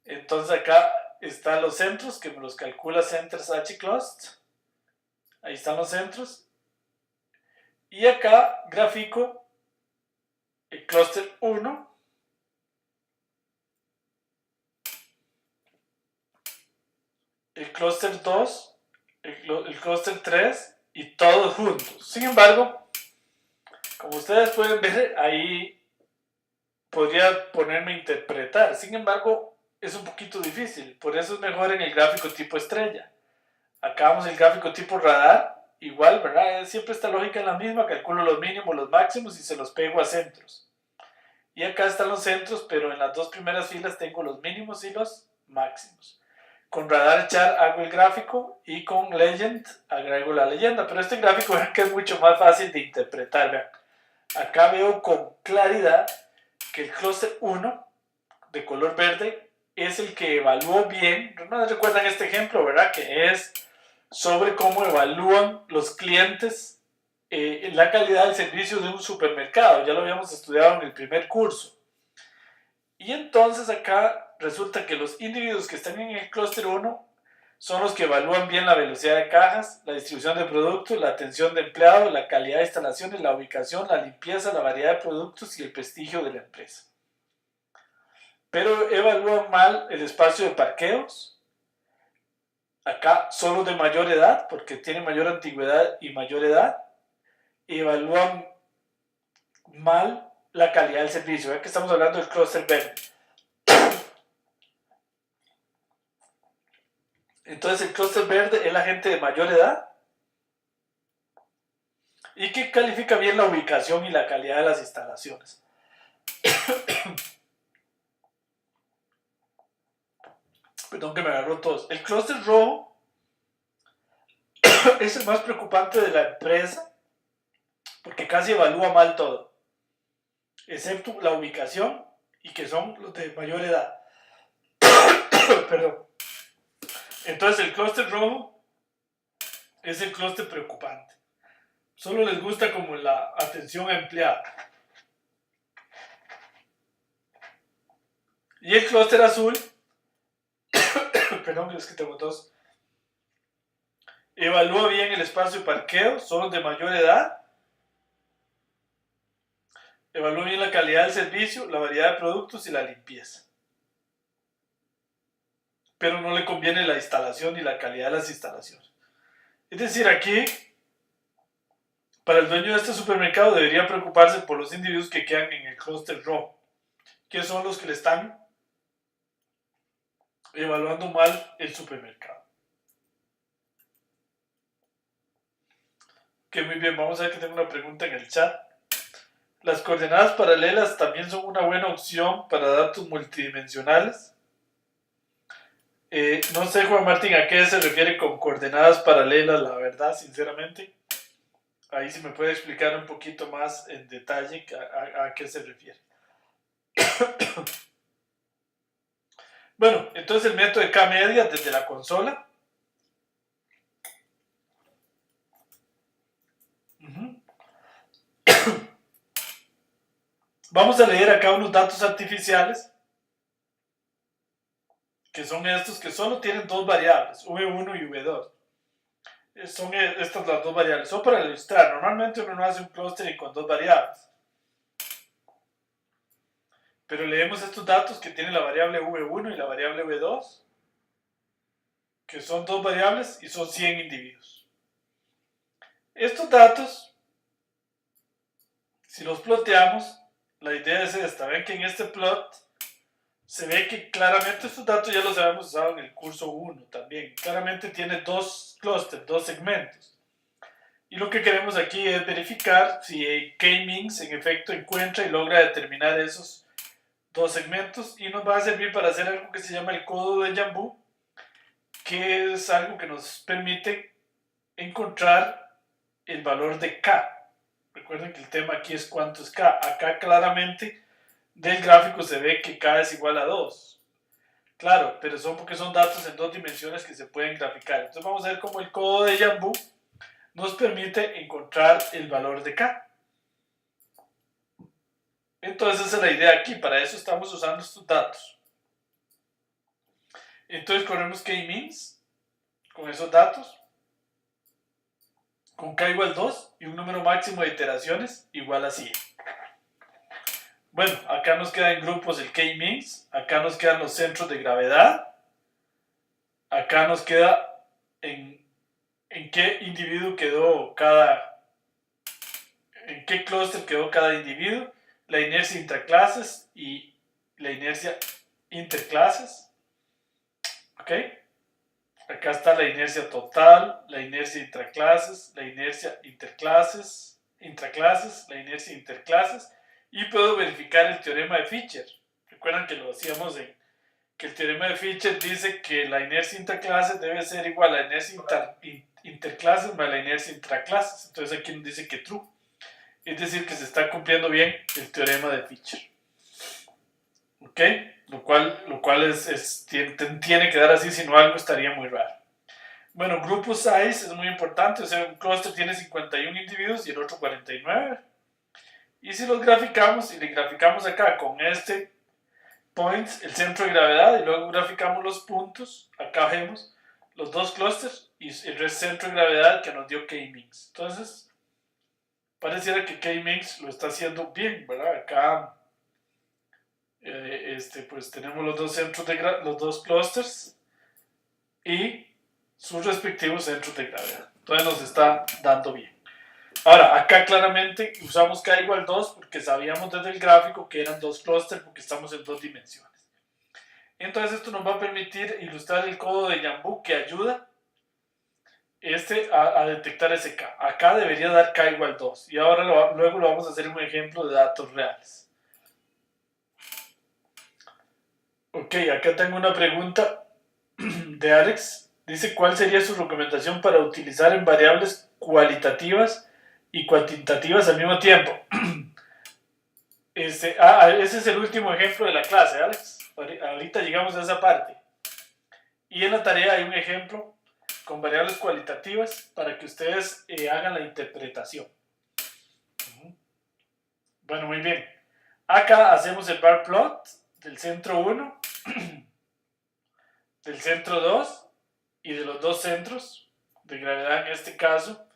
Entonces acá están los centros, que me los calcula centers H-Clust. Ahí están los centros. Y acá grafico el clúster 1, el clúster 2, el clúster 3 y todos juntos. Sin embargo, como ustedes pueden ver, ahí podría ponerme a interpretar. Sin embargo, es un poquito difícil. Por eso es mejor en el gráfico tipo estrella. Acá vamos el gráfico tipo radar. Igual, ¿verdad? Siempre esta lógica es la misma. Calculo los mínimos, los máximos y se los pego a centros. Y acá están los centros, pero en las dos primeras filas tengo los mínimos y los máximos. Con radar chart hago el gráfico y con legend agrego la leyenda. Pero este gráfico vean que es mucho más fácil de interpretar. Vean. acá veo con claridad que el clúster 1 de color verde es el que evaluó bien. ¿No recuerdan este ejemplo, verdad? Que es sobre cómo evalúan los clientes la calidad del servicio de un supermercado. Ya lo habíamos estudiado en el primer curso. Y entonces acá resulta que los individuos que están en el clúster 1 son los que evalúan bien la velocidad de cajas, la distribución de productos, la atención de empleados, la calidad de instalaciones, la ubicación, la limpieza, la variedad de productos y el prestigio de la empresa. Pero evalúan mal el espacio de parqueos. Acá solo de mayor edad, porque tiene mayor antigüedad y mayor edad. Evalúan mal la calidad del servicio. Vean que estamos hablando del clúster verde. Entonces el clúster verde es la gente de mayor edad y que califica bien la ubicación y la calidad de las instalaciones. Perdón que me agarró tos. El clúster rojo es el más preocupante de la empresa porque casi evalúa mal todo, excepto la ubicación y que son los de mayor edad. Perdón. Entonces el clúster rojo es el clúster preocupante. Solo les gusta como la atención a empleado. Y el clúster azul, perdón, es que tengo tos, evalúa bien el espacio de parqueo, son los de mayor edad, evalúa bien la calidad del servicio, la variedad de productos y la limpieza. Pero no le conviene la instalación ni la calidad de las instalaciones. Es decir, aquí, para el dueño de este supermercado debería preocuparse por los individuos que quedan en el clúster rojo, que son los que le están evaluando mal el supermercado. Ok, muy bien, vamos a ver que tengo una pregunta en el chat. Las coordenadas paralelas también son una buena opción para datos multidimensionales. No sé, Juan Martín, a qué se refiere con coordenadas paralelas, la verdad, sinceramente. Ahí sí me puede explicar un poquito más en detalle a qué se refiere. Bueno, entonces el método de K-media desde la consola. Vamos a leer acá unos datos artificiales, que son estos que solo tienen dos variables, V1 y V2. Son estas las dos variables. Son para ilustrar. Normalmente uno no hace un clustering con dos variables. Pero leemos estos datos que tienen la variable V1 y la variable V2, que son dos variables y son 100 individuos. Estos datos, si los ploteamos, la idea es esta. Ven que en este plot se ve que claramente estos datos ya los habíamos usado en el curso 1 también. Claramente tiene dos clústeres, dos segmentos. Y lo que queremos aquí es verificar si K-means en efecto encuentra y logra determinar esos dos segmentos, y nos va a servir para hacer algo que se llama el codo de Jambu, que es algo que nos permite encontrar el valor de K. Recuerden que el tema aquí es cuánto es K. Acá claramente del gráfico se ve que K es igual a 2. Claro, pero son porque son datos en dos dimensiones que se pueden graficar. Entonces vamos a ver cómo el codo de Jambu nos permite encontrar el valor de K. Entonces esa es la idea aquí, para eso estamos usando estos datos. Entonces corremos K-means con esos datos, con K igual 2 y un número máximo de iteraciones igual a 100. Bueno, acá nos queda en grupos el K-means, acá nos quedan los centros de gravedad, acá nos queda en qué individuo quedó cada, en qué clúster quedó cada individuo, la inercia intraclases y la inercia interclases. ¿Ok? Acá está la inercia total, la inercia intraclases, la inercia intraclases, la inercia interclases, y puedo verificar el teorema de Fischer. Recuerdan que lo hacíamos en que el teorema de Fischer dice que la inercia interclases debe ser igual a la inercia interclases más la inercia intraclases. Entonces aquí nos dice que true. es decir, que se está cumpliendo bien el teorema de Fisher. ¿Ok? Lo cual tiene que dar así, si no algo estaría muy raro. Bueno, grupo size es muy importante, o sea, un clúster tiene 51 individuos y el otro 49. Y si los graficamos, y le graficamos acá con este points, el centro de gravedad, y luego graficamos los puntos, acá vemos los dos clústeres y el centro de gravedad que nos dio K-Mix. Entonces, pareciera que K-Mix lo está haciendo bien, ¿verdad? Acá pues tenemos los dos centros los dos clústeres y sus respectivos centros de gravedad. Entonces nos está dando bien. Ahora, acá claramente usamos K igual 2 porque sabíamos desde el gráfico que eran dos clústeres porque estamos en dos dimensiones. Entonces esto nos va a permitir ilustrar el código de Jambu que ayuda a detectar ese K. Acá debería dar K igual 2 y ahora luego lo vamos a hacer en un ejemplo de datos reales. Ok, acá tengo una pregunta de Alex. Dice, ¿cuál sería su recomendación para utilizar en variables cualitativas y cuantitativas al mismo tiempo? Ese es el último ejemplo de la clase, Alex. Ahorita llegamos a esa parte. Y en la tarea hay un ejemplo con variables cualitativas para que ustedes hagan la interpretación. Bueno, muy bien. Acá hacemos el bar plot del centro 1, del centro 2 y de los dos centros de gravedad en este caso.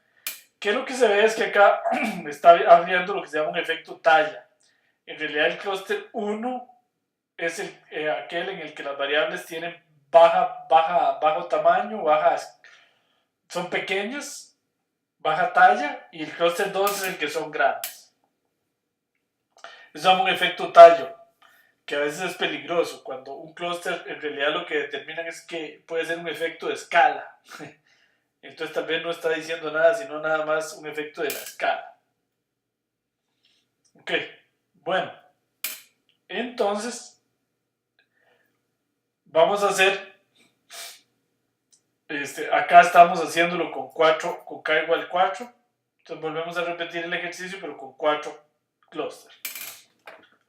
Que lo que se ve es que acá está abriendo lo que se llama un efecto talla. En realidad el clúster 1 es aquel en el que las variables tienen bajo tamaño, son pequeñas, baja talla, y el clúster 2 es el que son grandes. Eso se llama un efecto tallo, que a veces es peligroso, cuando un clúster en realidad lo que determinan es que puede ser un efecto de escala. Entonces tal vez no está diciendo nada, sino nada más un efecto de la escala. Ok, bueno, entonces vamos a hacer, acá estamos haciéndolo con K igual 4, entonces volvemos a repetir el ejercicio pero con 4 clústeres.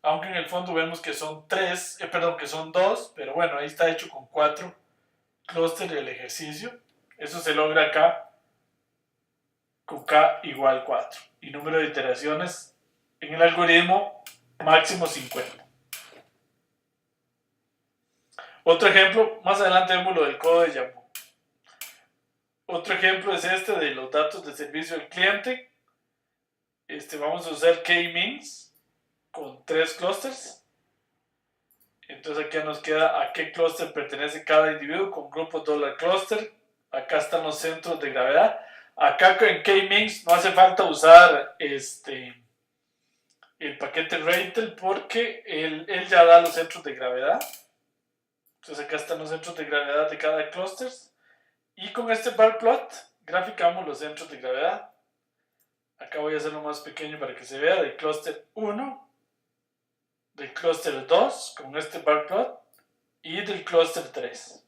Aunque en el fondo vemos que son que son 2, pero bueno, ahí está hecho con 4 clústeres el ejercicio. Eso se logra acá con K igual 4 y número de iteraciones en el algoritmo máximo 50. Otro ejemplo, más adelante vemos lo del codo de Jambu. Otro ejemplo es este de los datos de servicio al cliente. Vamos a usar K-Means con 3 clústeres. Entonces aquí nos queda a qué clúster pertenece cada individuo con grupo $cluster. Acá están los centros de gravedad. Acá en K-Means no hace falta usar el paquete Reitel porque él ya da los centros de gravedad. Entonces acá están los centros de gravedad de cada clúster. Y con este bar plot graficamos los centros de gravedad. Acá voy a hacerlo más pequeño para que se vea del clúster 1, del clúster 2 con este bar plot y del clúster 3.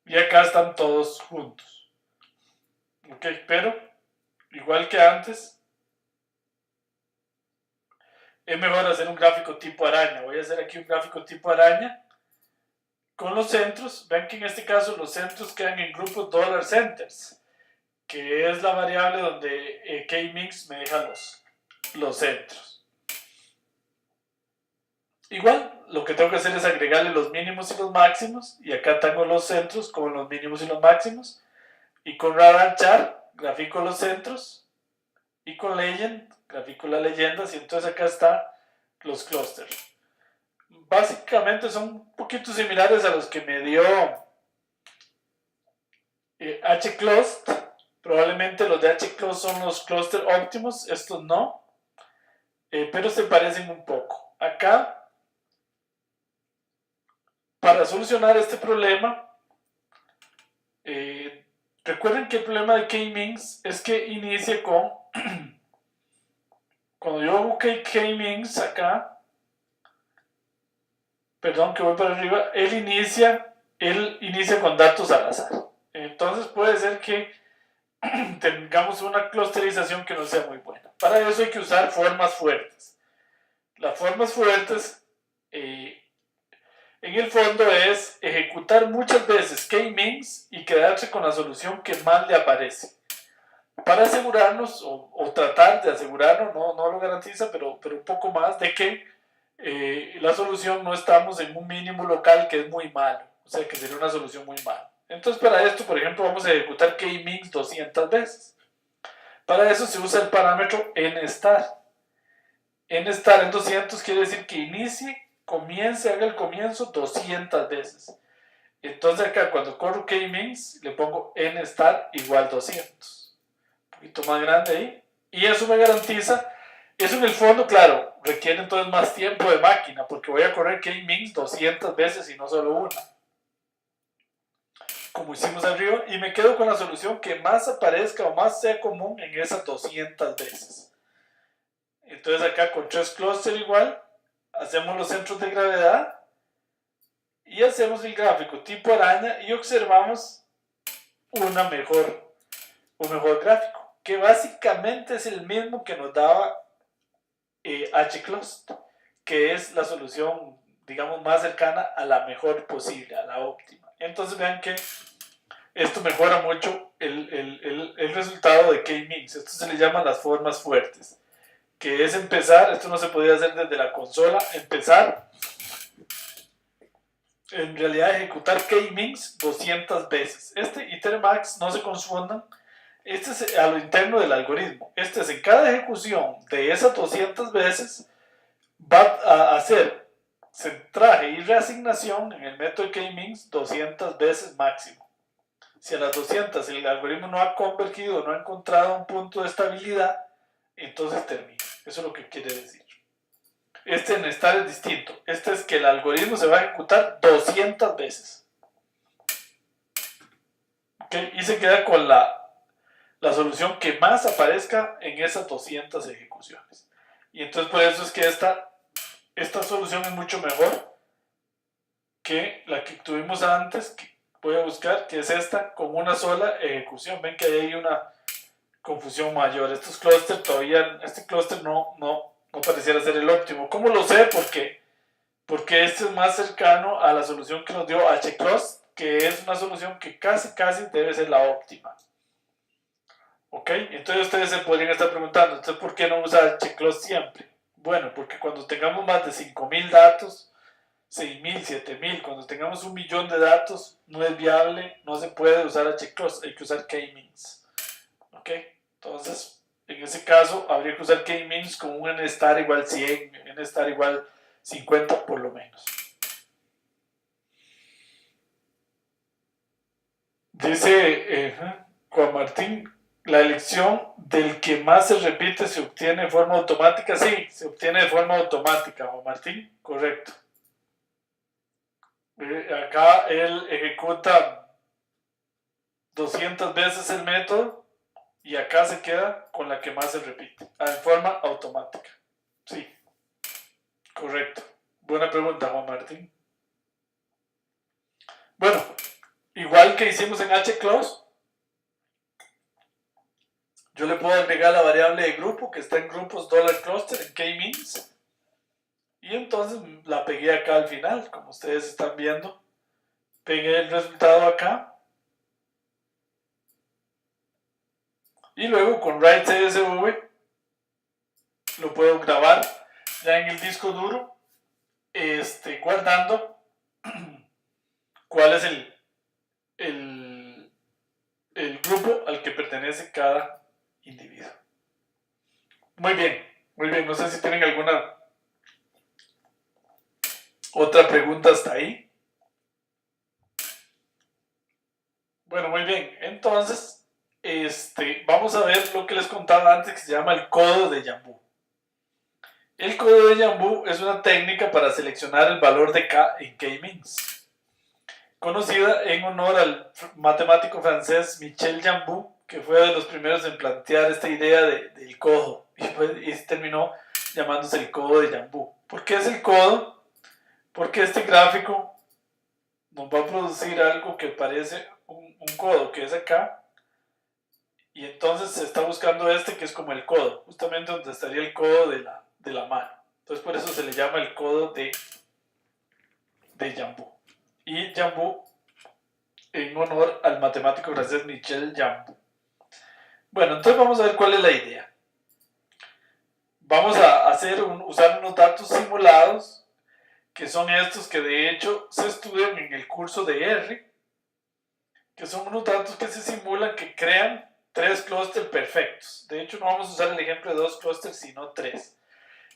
Y acá están todos juntos. Ok, pero igual que antes, es mejor hacer un gráfico tipo araña. Voy a hacer aquí un gráfico tipo araña con los centros. Ven que en este caso los centros quedan en grupo $centers, que es la variable donde K-Mix me deja los centros. Igual, lo que tengo que hacer es agregarle los mínimos y los máximos, y acá tengo los centros con los mínimos y los máximos, y con Radar Chart grafico los centros, y con Legend grafico las leyendas, y entonces acá están los clústeres. Básicamente son un poquito similares a los que me dio HClust. Probablemente los de HClust son los clústeres óptimos, estos no, pero se parecen un poco. Acá, para solucionar este problema, recuerden que el problema de K-Means es que inicia con, cuando yo hago K-Means acá, perdón que voy para arriba, él inicia con datos al azar. Entonces puede ser que tengamos una clusterización que no sea muy buena. Para eso hay que usar formas fuertes. Las formas fuertes en el fondo es ejecutar muchas veces k-means y quedarse con la solución que más le aparece. Para asegurarnos, o tratar de asegurarnos, no lo garantiza, pero un poco más, de que la solución no estamos en un mínimo local que es muy malo. O sea, que sería una solución muy mala. Entonces, para esto, por ejemplo, vamos a ejecutar k-means 200 veces. Para eso se usa el parámetro n-star. N-star en 200 quiere decir que haga el comienzo 200 veces. Entonces acá cuando corro k-means le pongo n-star igual 200. Un poquito más grande ahí. Y eso me garantiza, eso en el fondo, claro, requiere entonces más tiempo de máquina, porque voy a correr k-means 200 veces y no solo una, como hicimos arriba, y me quedo con la solución que más aparezca o más sea común en esas 200 veces. Entonces acá con 3 clúster igual, hacemos los centros de gravedad y hacemos el gráfico tipo araña y observamos un mejor gráfico, que básicamente es el mismo que nos daba H-Clust, que es la solución, digamos, más cercana a la mejor posible, a la óptima. Entonces vean que esto mejora mucho el resultado de k-means. Esto se le llama las formas fuertes, que es empezar, esto no se podía hacer desde la consola, empezar, en realidad ejecutar k-means 200 veces. Este itermax, no se confundan, este es a lo interno del algoritmo. Este es en cada ejecución de esas 200 veces, va a hacer centraje y reasignación en el método k-means 200 veces máximo. Si a las 200 el algoritmo no ha convergido, no ha encontrado un punto de estabilidad, entonces termina. Eso es lo que quiere decir. Este en estar es distinto. Este es que el algoritmo se va a ejecutar 200 veces. ¿Okay? Y se queda con la solución que más aparezca en esas 200 ejecuciones. Y entonces por eso es que esta solución es mucho mejor que la que tuvimos antes, que voy a buscar, que es esta con una sola ejecución. Ven que ahí hay una confusión mayor. Estos clústeres todavía, este clúster no pareciera ser el óptimo. ¿Cómo lo sé? Porque este es más cercano a la solución que nos dio H-Clust, que es una solución que casi debe ser la óptima. ¿Ok? Entonces ustedes se podrían estar preguntando, entonces ¿por qué no usar H-Clust siempre? Bueno, porque cuando tengamos más de 5.000 datos, 6.000, 7.000, cuando tengamos 1.000.000 de datos, no es viable, no se puede usar H-Clust, hay que usar k-means. ¿Ok? Entonces, en ese caso, habría que usar k-means con un n-star igual 100, n-star igual 50 por lo menos. Dice Juan Martín, la elección del que más se repite se obtiene de forma automática. Sí, se obtiene de forma automática, Juan Martín, correcto. Acá él ejecuta 200 veces el método y acá se queda con la que más se repite, en forma automática. Sí, correcto. Buena pregunta, Juan Martín. Bueno, igual que hicimos en H-Clust, yo le puedo agregar la variable de grupo que está en grupos $cluster en k-means. Y entonces la pegué acá al final, como ustedes están viendo. Pegué el resultado acá. Y luego con write CSV lo puedo grabar ya en el disco duro, guardando cuál es el grupo al que pertenece cada individuo. Muy bien, muy bien. No sé si tienen alguna otra pregunta hasta ahí. Bueno, muy bien. Entonces, vamos a ver lo que les contaba antes, que se llama el codo de Jambu. El codo de Jambu es una técnica para seleccionar el valor de K en k-means, conocida en honor al matemático francés Michel Jambu, que fue de los primeros en plantear esta idea del codo, y terminó llamándose el codo de Jambu. ¿Por qué es el codo? Porque este gráfico nos va a producir algo que parece un codo, que es acá, y entonces se está buscando este que es como el codo, justamente donde estaría el codo de la mano. Entonces por eso se le llama el codo de Jambu. Y Jambu en honor al matemático francés Michel Jambu. Bueno, entonces vamos a ver cuál es la idea. Vamos a usar unos datos simulados, que son estos que de hecho se estudian en el curso de R, que son unos datos que se simulan que crean 3 clústeres perfectos. De hecho, no vamos a usar el ejemplo de 2 clústeres, sino 3.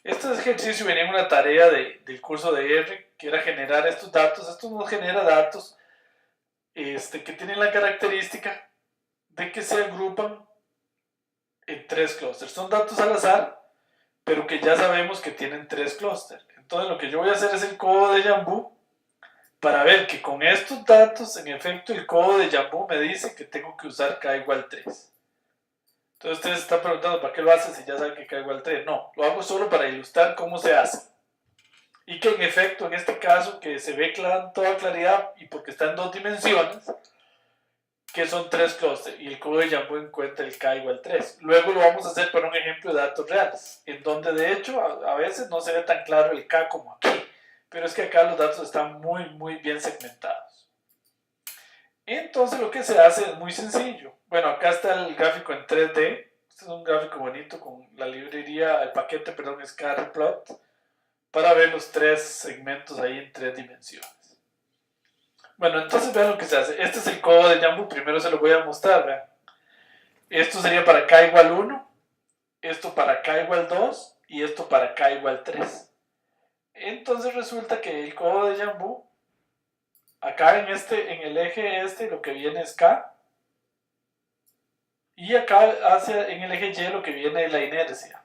Este ejercicio venía en una tarea del curso de R, que era generar estos datos. Esto nos genera datos que tienen la característica de que se agrupan en 3 clústeres. Son datos al azar, pero que ya sabemos que tienen 3 clústeres. Entonces lo que yo voy a hacer es el codo de Jambu para ver que con estos datos, en efecto, el codo de Jambu me dice que tengo que usar k igual 3. Entonces ustedes se están preguntando, ¿para qué lo hace si ya saben que k igual 3? No, lo hago solo para ilustrar cómo se hace. Y que en efecto, en este caso, que se ve en toda claridad y porque está en 2 dimensiones, que son 3 clústeres, y el codo de Jambu encuentra el k igual 3. Luego lo vamos a hacer para un ejemplo de datos reales, en donde de hecho a veces no se ve tan claro el k como aquí, pero es que acá los datos están muy bien segmentados. Entonces lo que se hace es muy sencillo. Bueno, acá está el gráfico en 3D. Este es un gráfico bonito con la librería, el paquete, perdón, Scatterplot, para ver los 3 segmentos ahí en 3 dimensiones. Bueno, entonces vean lo que se hace. Este es el codo de Jambu, primero se lo voy a mostrar, vean. Esto sería para k igual 1, esto para k igual 2 y esto para k igual 3. Entonces resulta que el codo de Jambu, acá en el eje lo que viene es k, y acá en el eje y lo que viene es la inercia.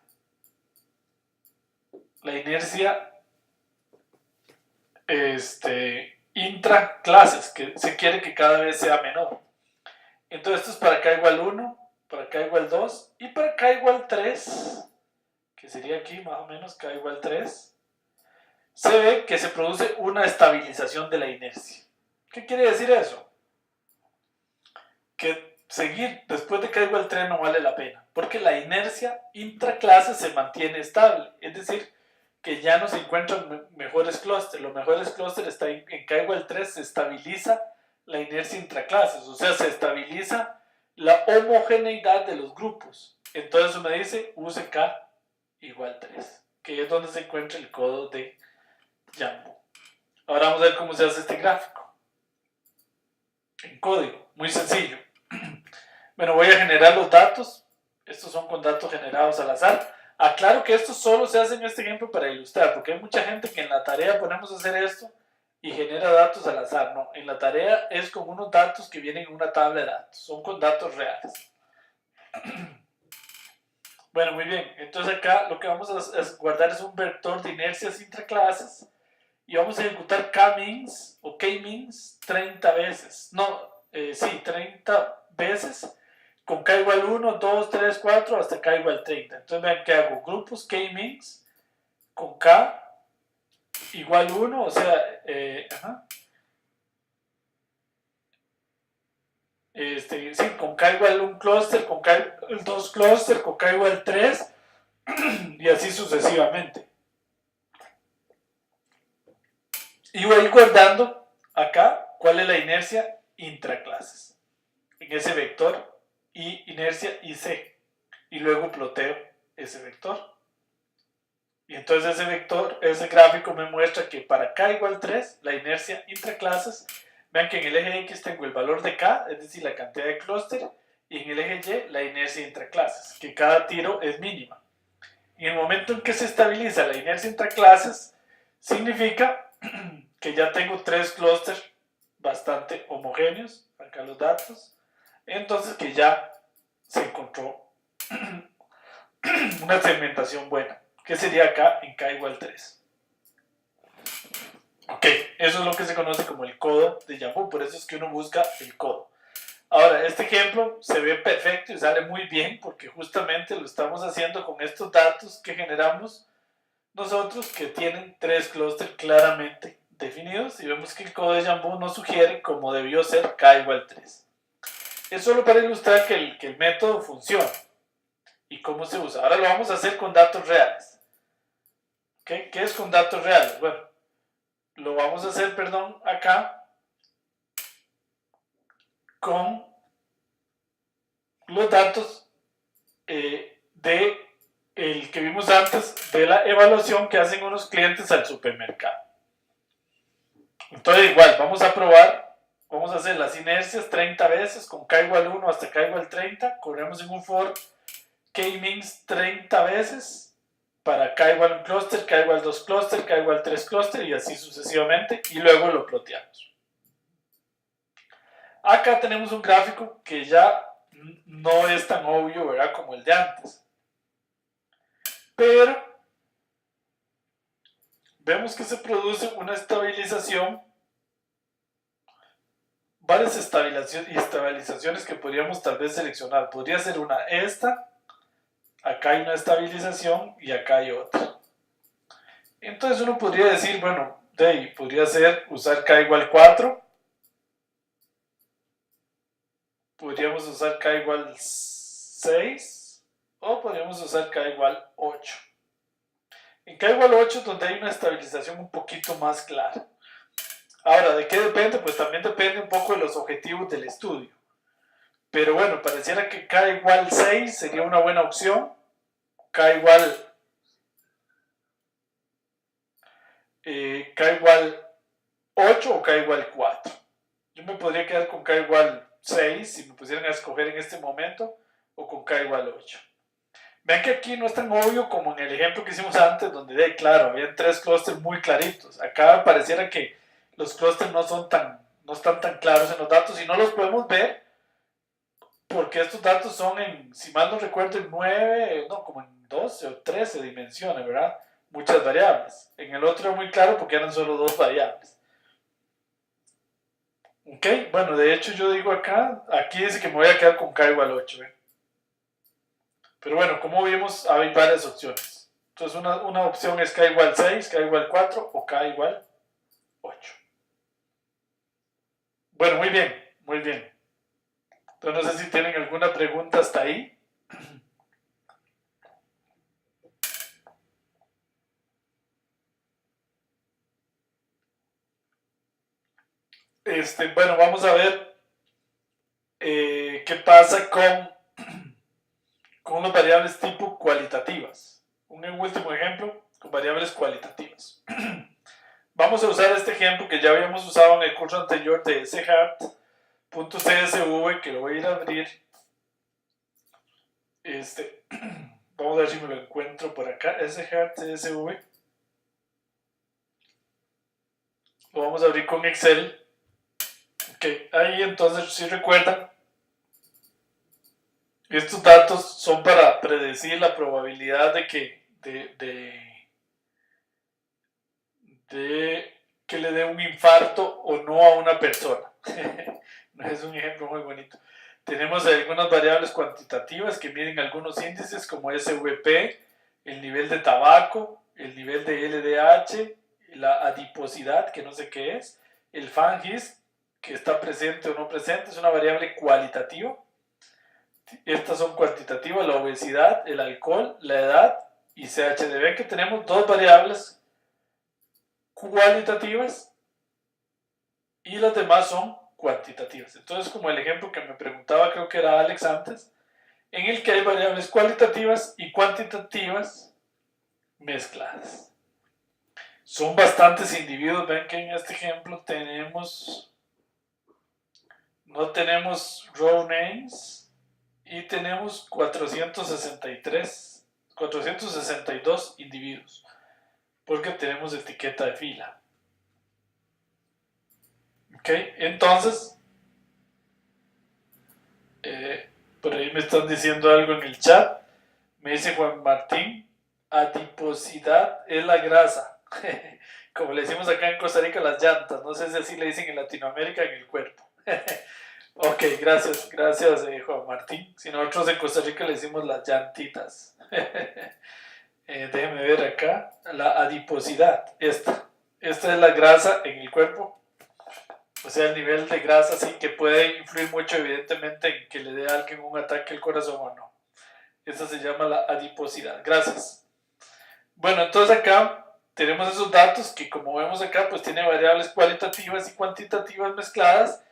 La inercia intraclases, que se quiere que cada vez sea menor. Entonces esto es para k igual 1, para k igual 2 y para k igual 3, que sería aquí más o menos k igual 3, se ve que se produce una estabilización de la inercia. ¿Qué quiere decir eso? Que seguir después de k igual 3 no vale la pena, porque la inercia intraclase se mantiene estable, es decir, que ya no se encuentran mejores clústeres. Los mejores clústeres están en k igual 3, se estabiliza la inercia intraclases, o sea, se estabiliza la homogeneidad de los grupos. Entonces eso me dice use k igual 3, que es donde se encuentra el codo de Jambu. Ahora vamos a ver cómo se hace este gráfico en código, muy sencillo. Bueno, voy a generar los datos. Estos son con datos generados al azar. Aclaro que esto solo se hace en este ejemplo para ilustrar, porque hay mucha gente que en la tarea ponemos a hacer esto y genera datos al azar. No, en la tarea es con unos datos que vienen en una tabla de datos, son con datos reales. Bueno, muy bien, entonces acá lo que vamos a guardar es un vector de inercias intraclases y vamos a ejecutar k-means o k-means 30 veces. No, sí, 30 veces con k igual 1, 2, 3, 4 hasta k igual 30. Entonces vean que hago grupos k-means con k igual 1, o sea, sí, con k igual 1 clúster, con k igual 2 clúster, con k igual 3 y así sucesivamente. Y voy guardando acá cuál es la inercia intraclases en ese vector y inercia IC, y luego ploteo ese vector. Y entonces ese vector, ese gráfico me muestra que para k igual 3, la inercia intraclases, vean que en el eje X tengo el valor de k, es decir, la cantidad de clúster, y en el eje Y la inercia intraclases, que cada tiro es mínima. En el momento en que se estabiliza la inercia intraclases, significa que ya tengo 3 clústeres bastante homogéneos, acá los datos, entonces que ya se encontró una segmentación buena, que sería acá en k igual 3. Ok, eso es lo que se conoce como el codo de Jambu, por eso es que uno busca el codo. Ahora, este ejemplo se ve perfecto y sale muy bien porque justamente lo estamos haciendo con estos datos que generamos nosotros, que tienen 3 clústeres claramente definidos, y vemos que el codo de Jambu nos sugiere cómo debió ser k igual 3. Es solo para ilustrar que el método funciona y cómo se usa. Ahora lo vamos a hacer con datos reales. ¿Okay? ¿Qué es con datos reales? Bueno, lo vamos a hacer, perdón, acá con los datos de el que vimos antes de la evaluación que hacen unos clientes al supermercado. Entonces igual, vamos a probar, vamos a hacer las inercias 30 veces con k igual 1 hasta k igual 30, corremos en un for k-mins 30 veces para k igual 1 clúster, k igual 2 clúster, k igual 3 clúster y así sucesivamente y luego lo ploteamos. Acá tenemos un gráfico que ya no es tan obvio, ¿verdad? Como el de antes. Pero vemos que se produce una estabilización, varias estabilizaciones que podríamos tal vez seleccionar. Podría ser una esta, acá hay una estabilización y acá hay otra. Entonces uno podría decir, bueno, de ahí podría ser usar k igual 4, podríamos usar k igual 6 o podríamos usar k igual 8. En k igual 8 es donde hay una estabilización un poquito más clara. Ahora, ¿de qué depende? Pues también depende un poco de los objetivos del estudio. Pero bueno, pareciera que k igual 6 sería una buena opción. K igual 8 o k igual 4. Yo me podría quedar con k igual 6 si me pusieran a escoger en este momento o con k igual 8. Vean que aquí no es tan obvio como en el ejemplo que hicimos antes, donde, claro, había 3 clústeres muy claritos. Acá pareciera que los clústeres no están tan claros en los datos y no los podemos ver porque estos datos son en, si mal no recuerdo, en 9, no, como en 12 o 13 dimensiones, ¿verdad? Muchas variables. En el otro es muy claro porque eran solo 2 variables. Ok, bueno, de hecho yo digo acá, aquí dice que me voy a quedar con k igual 8, ¿eh? Pero bueno, como vimos, hay varias opciones. Entonces una opción es k igual 6, k igual 4 o k igual 8. Bueno, muy bien, muy bien. Entonces no sé si tienen alguna pregunta hasta ahí. Bueno, vamos a ver qué pasa con las variables tipo cualitativas. Un último ejemplo con variables cualitativas. Vamos a usar este ejemplo que ya habíamos usado en el curso anterior de shart.csv, que lo voy a ir a abrir. Vamos a ver si me lo encuentro por acá. shart.csv. Lo vamos a abrir con Excel. Ok, ahí entonces, si recuerdan, estos datos son para predecir la probabilidad de que que le dé un infarto o no a una persona. Es un ejemplo muy bonito. Tenemos algunas variables cuantitativas que miden algunos índices como SVP, el nivel de tabaco, el nivel de LDH, la adiposidad, que no sé qué es, el FANGIS, que está presente o no presente, es una variable cualitativa. Estas son cuantitativas, la obesidad, el alcohol, la edad y CHDB, que tenemos dos variables cualitativas y las demás son cuantitativas. Entonces, como el ejemplo que me preguntaba, creo que era Alex antes, en el que hay variables cualitativas y cuantitativas mezcladas. Son bastantes individuos. Ven que en este ejemplo no tenemos row names y tenemos 462 individuos, porque tenemos etiqueta de fila. Ok, entonces, por ahí me están diciendo algo en el chat. Me dice Juan Martín, adiposidad es la grasa. Como le decimos acá en Costa Rica, las llantas. No sé si así le dicen en Latinoamérica, en el cuerpo. Ok, gracias Juan Martín. Si nosotros en Costa Rica le decimos las llantitas. Déjenme ver acá. La adiposidad, esta es la grasa en el cuerpo. O sea, el nivel de grasa sí que puede influir mucho evidentemente en que le dé a alguien un ataque al corazón o no. Esa se llama la adiposidad. Gracias. Bueno, entonces acá tenemos esos datos que, como vemos acá, pues tiene variables cualitativas y cuantitativas mezcladas.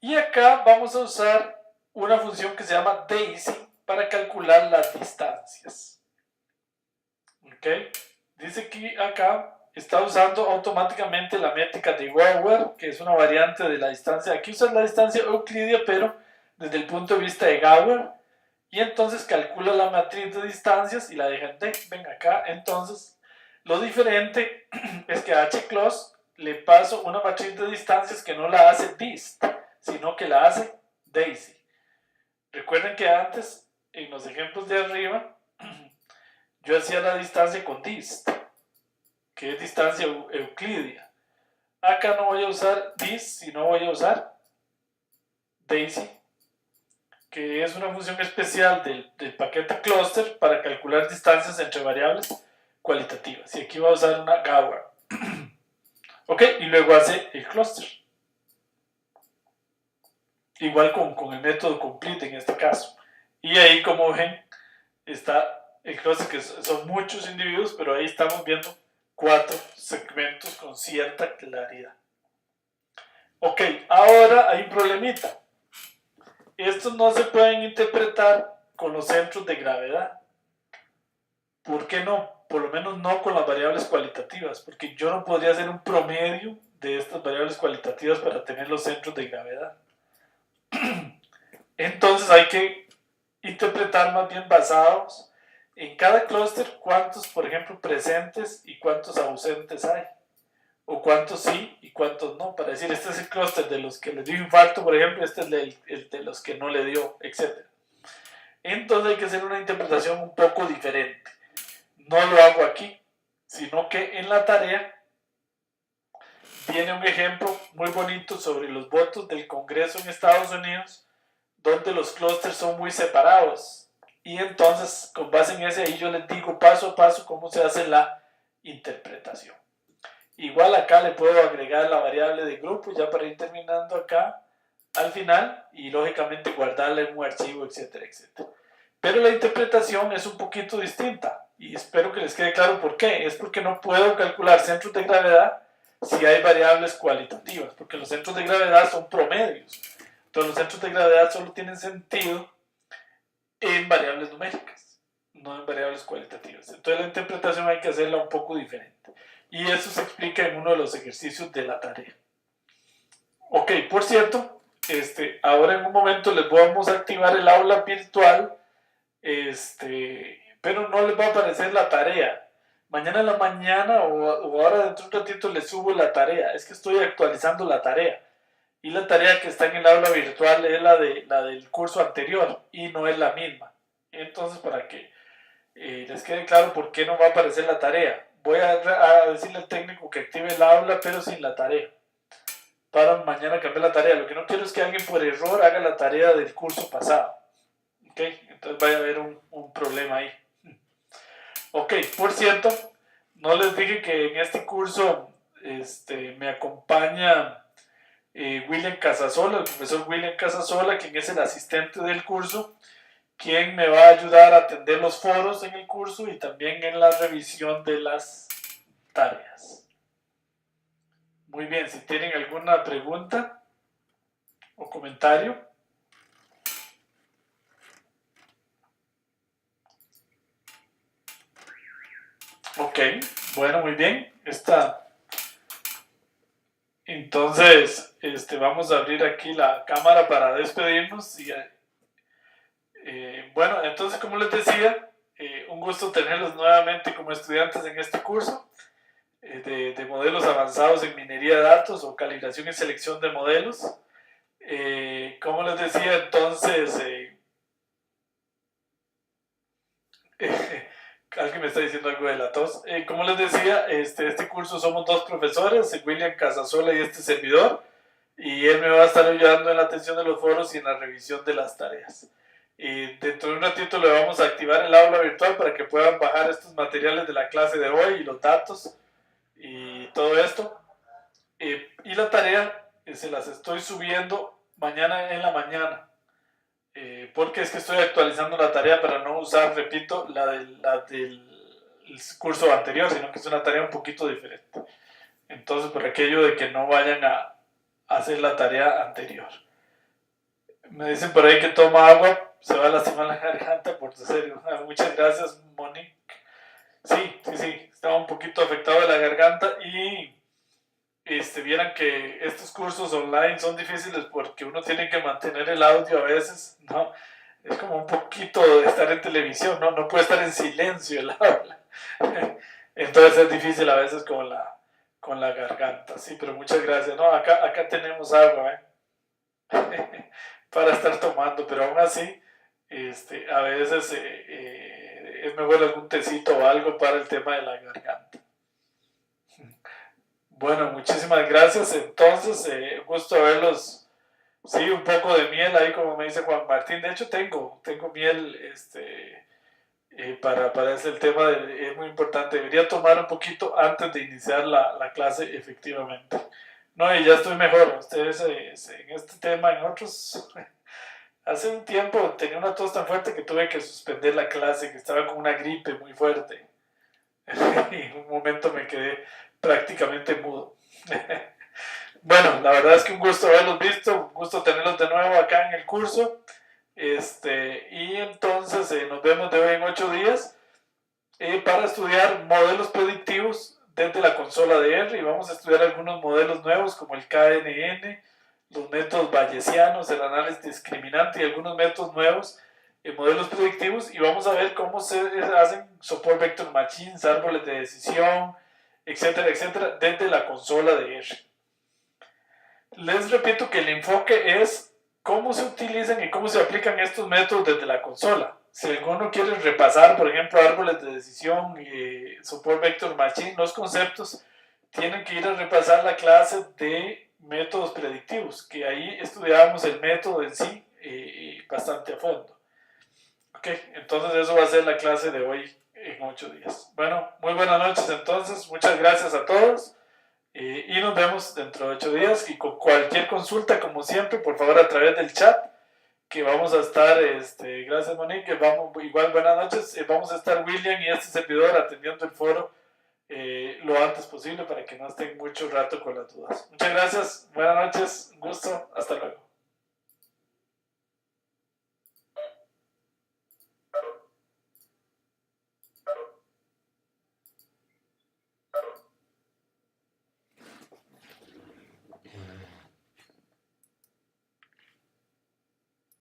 Y acá vamos a usar una función que se llama DAISY para calcular las distancias. ¿Ok? Dice que acá está usando automáticamente la métrica de Gower, que es una variante de la distancia. Aquí usa la distancia euclidia, pero desde el punto de vista de Gower. Y entonces calcula la matriz de distancias y la deja en D. Ven acá, entonces lo diferente es que a hcloss le paso una matriz de distancias que no la hace dist, sino que la hace DAISY. Recuerden que antes, en los ejemplos de arriba, yo hacía la distancia con dist, que es distancia euclidia. Acá no voy a usar dist, sino voy a usar DAISY, que es una función especial del paquete cluster para calcular distancias entre variables cualitativas. Y aquí va a usar una Gower. Ok, y luego hace el cluster. Igual con el método complete en este caso. Y ahí, como ven, está el cluster, que son muchos individuos, pero ahí estamos viendo 4 segmentos con cierta claridad. Ok, ahora hay un problemita. Estos no se pueden interpretar con los centros de gravedad. ¿Por qué no? Por lo menos no con las variables cualitativas, porque yo no podría hacer un promedio de estas variables cualitativas para tener los centros de gravedad. Entonces hay que interpretar más bien basados en cada clúster cuántos, por ejemplo, presentes y cuántos ausentes hay, o cuántos sí y cuántos no, para decir, este es el clúster de los que le dio infarto, por ejemplo, este es el de los que no le dio, etc. Entonces hay que hacer una interpretación un poco diferente. No lo hago aquí, sino que en la tarea viene un ejemplo muy bonito sobre los votos del Congreso en Estados Unidos, donde los clústeres son muy separados. Y entonces, con base en ese, ahí yo les digo paso a paso cómo se hace la interpretación. Igual acá le puedo agregar la variable de grupo, ya para ir terminando acá al final, y lógicamente guardarla en un archivo, etcétera, etcétera. Pero la interpretación es un poquito distinta, y espero que les quede claro por qué. Es porque no puedo calcular centros de gravedad si hay variables cualitativas, porque los centros de gravedad son promedios. Entonces los centros de gravedad solo tienen sentido en variables numéricas, no en variables cualitativas. Entonces la interpretación hay que hacerla un poco diferente. Y eso se explica en uno de los ejercicios de la tarea. Ok, por cierto, ahora en un momento les vamos a activar el aula virtual, pero no les va a aparecer la tarea. Mañana en la mañana o ahora dentro de un ratito les subo la tarea. Es que estoy actualizando la tarea. Y la tarea que está en el aula virtual es la del curso anterior y no es la misma. Entonces, para que les quede claro por qué no va a aparecer la tarea, voy a decirle al técnico que active el aula pero sin la tarea, para mañana cambiar la tarea. Lo que no quiero es que alguien por error haga la tarea del curso pasado. ¿Ok? Entonces vaya a haber un problema ahí. Ok, por cierto, no les dije que en este curso me acompaña William Casasola, el profesor William Casasola, quien es el asistente del curso, quien me va a ayudar a atender los foros en el curso y también en la revisión de las tareas. Muy bien, si tienen alguna pregunta o comentario. Ok, bueno, muy bien. Entonces, vamos a abrir aquí la cámara para despedirnos. Bueno, entonces, como les decía, un gusto tenerlos nuevamente como estudiantes en este curso de modelos avanzados en minería de datos o calibración y selección de modelos. Como les decía, entonces, alguien me está diciendo algo de la tos. Como les decía, este curso somos 2 profesores, William Casasola y este servidor, y él me va a estar ayudando en la atención de los foros y en la revisión de las tareas. Dentro de un ratito le vamos a activar el aula virtual para que puedan bajar estos materiales de la clase de hoy y los datos y todo esto. Y la tarea se las estoy subiendo mañana en la mañana. Porque es que estoy actualizando la tarea para no usar, repito, la del curso anterior, sino que es una tarea un poquito diferente. Entonces, por aquello de que no vayan a hacer la tarea anterior. Me dicen por ahí que toma agua, se va a lastimar la garganta, por serio. Muchas gracias, Monique. Sí, sí, sí, estaba un poquito afectado de la garganta y vieran que estos cursos online son difíciles porque uno tiene que mantener el audio a veces, ¿no? Es como un poquito de estar en televisión, ¿no? No puede estar en silencio el aula. Entonces es difícil a veces con la garganta, sí, pero muchas gracias. No, acá tenemos agua, para estar tomando, pero aún así, a veces es mejor algún tecito o algo para el tema de la garganta. Bueno, muchísimas gracias. Entonces, gusto verlos. Sí, un poco de miel ahí, como me dice Juan Martín. De hecho, tengo miel, para ese el tema, es muy importante. Debería tomar un poquito antes de iniciar la clase, efectivamente. No, y ya estoy mejor. Ustedes en este tema, en otros, hace un tiempo tenía una tos tan fuerte que tuve que suspender la clase, que estaba con una gripe muy fuerte. Y en un momento me quedé prácticamente mudo. Bueno, la verdad es que un gusto haberlos visto, un gusto tenerlos de nuevo acá en el curso. Y entonces nos vemos de hoy en 8 días para estudiar modelos predictivos desde la consola de R y vamos a estudiar algunos modelos nuevos como el KNN, los métodos bayesianos, el análisis discriminante y algunos métodos nuevos modelos predictivos y vamos a ver cómo se hacen support vector machines, árboles de decisión, etcétera, etcétera, desde la consola de R. Les repito que el enfoque es cómo se utilizan y cómo se aplican estos métodos desde la consola. Si alguno quiere repasar, por ejemplo, árboles de decisión y support vector machine, los conceptos, tienen que ir a repasar la clase de métodos predictivos, que ahí estudiábamos el método en sí bastante a fondo. Ok, entonces eso va a ser la clase de hoy en 8 días. Bueno, muy buenas noches entonces, muchas gracias a todos y nos vemos dentro de 8 días y con cualquier consulta, como siempre, por favor a través del chat, que vamos a estar, gracias Monique, igual buenas noches, vamos a estar William y este servidor atendiendo el foro lo antes posible para que no estén mucho rato con las dudas. Muchas gracias, buenas noches, un gusto, hasta luego.